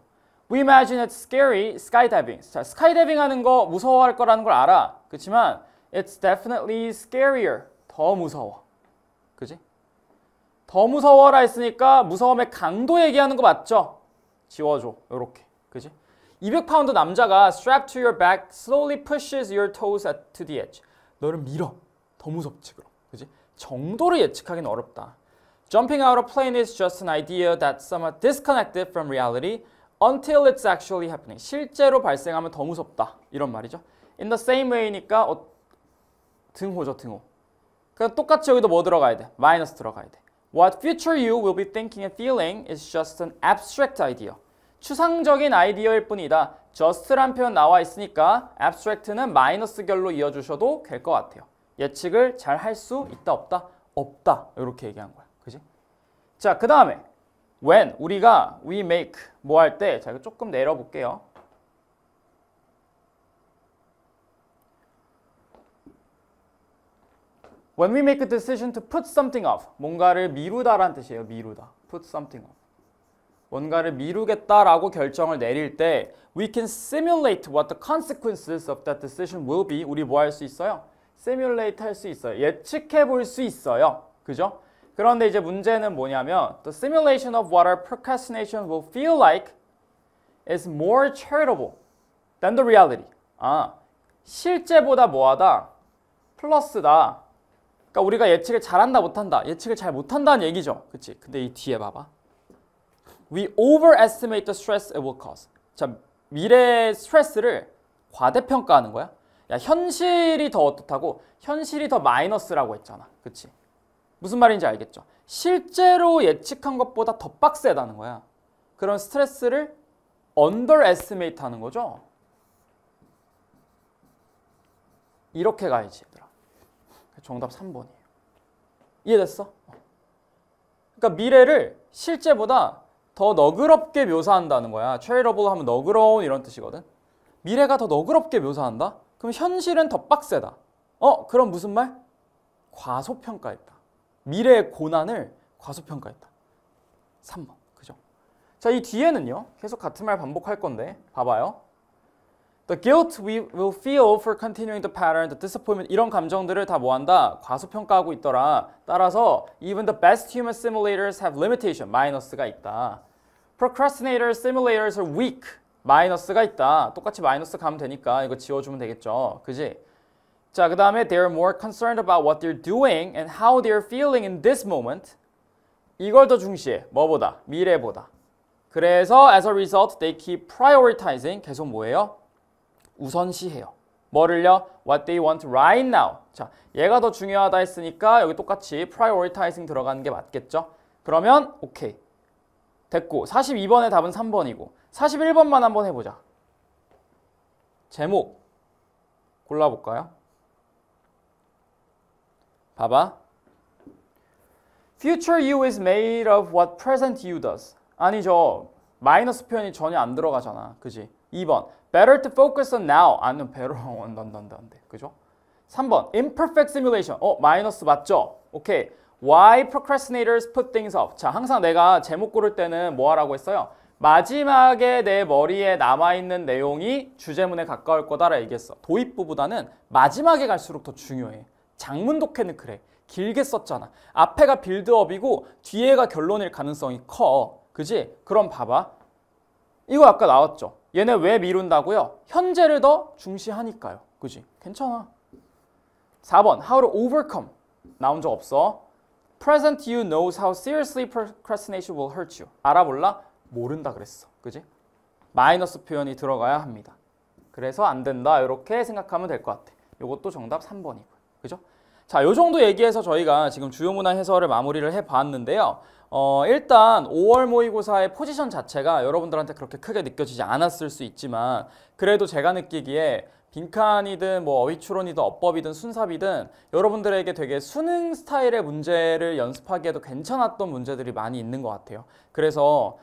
Speaker 1: We imagine it's scary skydiving. 자, 스카이다이빙 하는 거 무서워할 거라는 걸 알아. 그렇지만 it's definitely scarier. 더 무서워. 그지? 더 무서워라 했으니까 무서움의 강도 얘기하는 거 맞죠? 지워줘. 요렇게. 그지? 200파운드 남자가 strapped to your back slowly pushes your toes to the edge. 너를 밀어. 더 무섭지 그럼. 그지? 정도를 예측하기는 어렵다. Jumping out of plane is just an idea that's somewhat disconnected from reality until it's actually happening. 실제로 발생하면 더 무섭다. 이런 말이죠. In the same way니까 등호죠, 등호. 그럼 똑같이 여기도 뭐 들어가야 돼? 마이너스 들어가야 돼. What future you will be thinking and feeling is just an abstract idea. 추상적인 아이디어일 뿐이다. just란 표현 나와 있으니까 abstract는 마이너스 결로 이어주셔도 될 것 같아요. 예측을 잘 할 수 있다 없다? 없다. 이렇게 얘기한 거야. 그지? 자, 그 다음에 when 우리가 we make 뭐 할 때 자, 이거 조금 내려볼게요. When we make a decision to put something off 뭔가를 미루다라는 뜻이에요. 미루다. put something off. 뭔가를 미루겠다라고 결정을 내릴 때 we can simulate what the consequences of that decision will be. 우리 뭐 할 수 있어요? simulate 할 수 있어요. 예측해 볼 수 있어요. 그죠? 그런데 이제 문제는 뭐냐면 the simulation of what our procrastination will feel like is more charitable than the reality. 실제보다 뭐하다? 플러스다. 그러니까 우리가 예측을 잘한다 못한다. 예측을 잘 못한다는 얘기죠. 그치? 근데 이 뒤에 봐봐. We overestimate the stress it will cause. 자, 미래의 스트레스를 과대평가하는 거야. 야, 현실이 더 어떻다고? 현실이 더 마이너스라고 했잖아. 그치? 무슨 말인지 알겠죠? 실제로 예측한 것보다 더 빡세다는 거야. 그런 스트레스를 underestimate 하는 거죠. 이렇게 가야지, 얘들아. 정답 3번이에요. 이해됐어? 그러니까 미래를 실제보다 더 너그럽게 묘사한다는 거야. charitable 하면 너그러운 이런 뜻이거든. 미래가 더 너그럽게 묘사한다? 그럼 현실은 더 빡세다. 그럼 무슨 말? 과소평가했다. 미래의 고난을 과소평가했다. 3번. 그죠? 자, 이 뒤에는요. 계속 같은 말 반복할 건데 봐봐요. The guilt we will feel for continuing the pattern, the disappointment 이런 감정들을 다 뭐한다? 과소평가하고 있더라. 따라서 even the best human simulators have limitation. 마이너스가 있다. Procrastinator simulators are weak. 마이너스가 있다. 똑같이 마이너스 가면 되니까 이거 지워주면 되겠죠. 그지? 자, 그 다음에 they're more concerned about what they're doing and how they're feeling in this moment. 이걸 더 중시해. 뭐보다? 미래보다. 그래서 as a result, they keep prioritizing. 계속 뭐예요? 우선시해요. 뭐를요? What they want right now. 자, 얘가 더 중요하다 했으니까 여기 똑같이 prioritizing 들어가는 게 맞겠죠? 그러면 오케이. 됐고 42번의 답은 3번이고 41번만 한번 해보자. 제목 골라볼까요? 봐봐. Future you is made of what present you does. 아니죠. 마이너스 표현이 전혀 안 들어가잖아. 그지? 2번. Better to focus on now. 아니면 better on 안 돼. 그죠? 3번. Imperfect simulation. 마이너스 맞죠? 오케이. Why procrastinators put things off. 자, 항상 내가 제목 고를 때는 뭐 하라고 했어요? 마지막에 내 머리에 남아있는 내용이 주제문에 가까울 거다라 얘기했어. 도입부보다는 마지막에 갈수록 더 중요해. 장문 독해는 그래. 길게 썼잖아. 앞에가 빌드업이고 뒤에가 결론일 가능성이 커. 그지? 그럼 봐봐. 이거 아까 나왔죠? 얘네 왜 미룬다고요? 현재를 더 중시하니까요. 그지? 괜찮아. 4번. How to overcome. 나온 적 없어. Present you knows how seriously procrastination will hurt you. 알아볼라? 모른다 그랬어. 그지? 마이너스 표현이 들어가야 합니다. 그래서 안 된다. 이렇게 생각하면 될 것 같아. 이것도 정답 3번이고요. 그죠? 자, 요 정도 얘기해서 저희가 지금 주요 문항 해설을 마무리를 해봤는데요. 일단 5월 모의고사의 포지션 자체가 여러분들한테 그렇게 크게 느껴지지 않았을 수 있지만 그래도 제가 느끼기에 빈칸이든 뭐 어휘추론이든 어법이든 순삽이든 여러분들에게 되게 수능 스타일의 문제를 연습하기에도 괜찮았던 문제들이 많이 있는 것 같아요. 그래서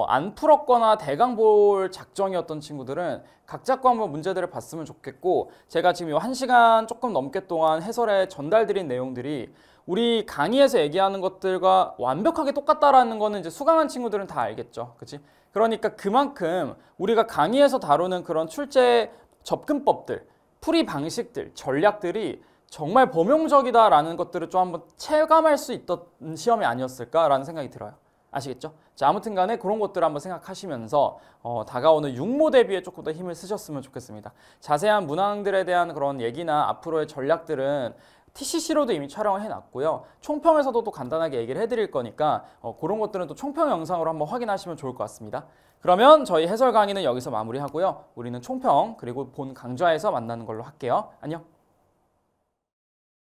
Speaker 1: 안 풀었거나 대강 볼 작정이었던 친구들은 각 잡고 한번 문제들을 봤으면 좋겠고 제가 지금 이 1시간 조금 넘게 동안 해설에 전달드린 내용들이 우리 강의에서 얘기하는 것들과 완벽하게 똑같다라는 거는 이제 수강한 친구들은 다 알겠죠. 그치? 그러니까 그만큼 우리가 강의에서 다루는 그런 출제 접근법들, 풀이 방식들, 전략들이 정말 범용적이다라는 것들을 좀 한번 체감할 수 있던 시험이 아니었을까라는 생각이 들어요. 아시겠죠? 자, 아무튼 간에 그런 것들을 한번 생각하시면서 다가오는 육모 대비에 조금 더 힘을 쓰셨으면 좋겠습니다. 자세한 문항들에 대한 그런 얘기나 앞으로의 전략들은 TCC로도 이미 촬영을 해놨고요. 총평에서도 또 간단하게 얘기를 해드릴 거니까 그런 것들은 또 총평 영상으로 한번 확인하시면 좋을 것 같습니다. 그러면 저희 해설 강의는 여기서 마무리하고요. 우리는 총평 그리고 본 강좌에서 만나는 걸로 할게요. 안녕.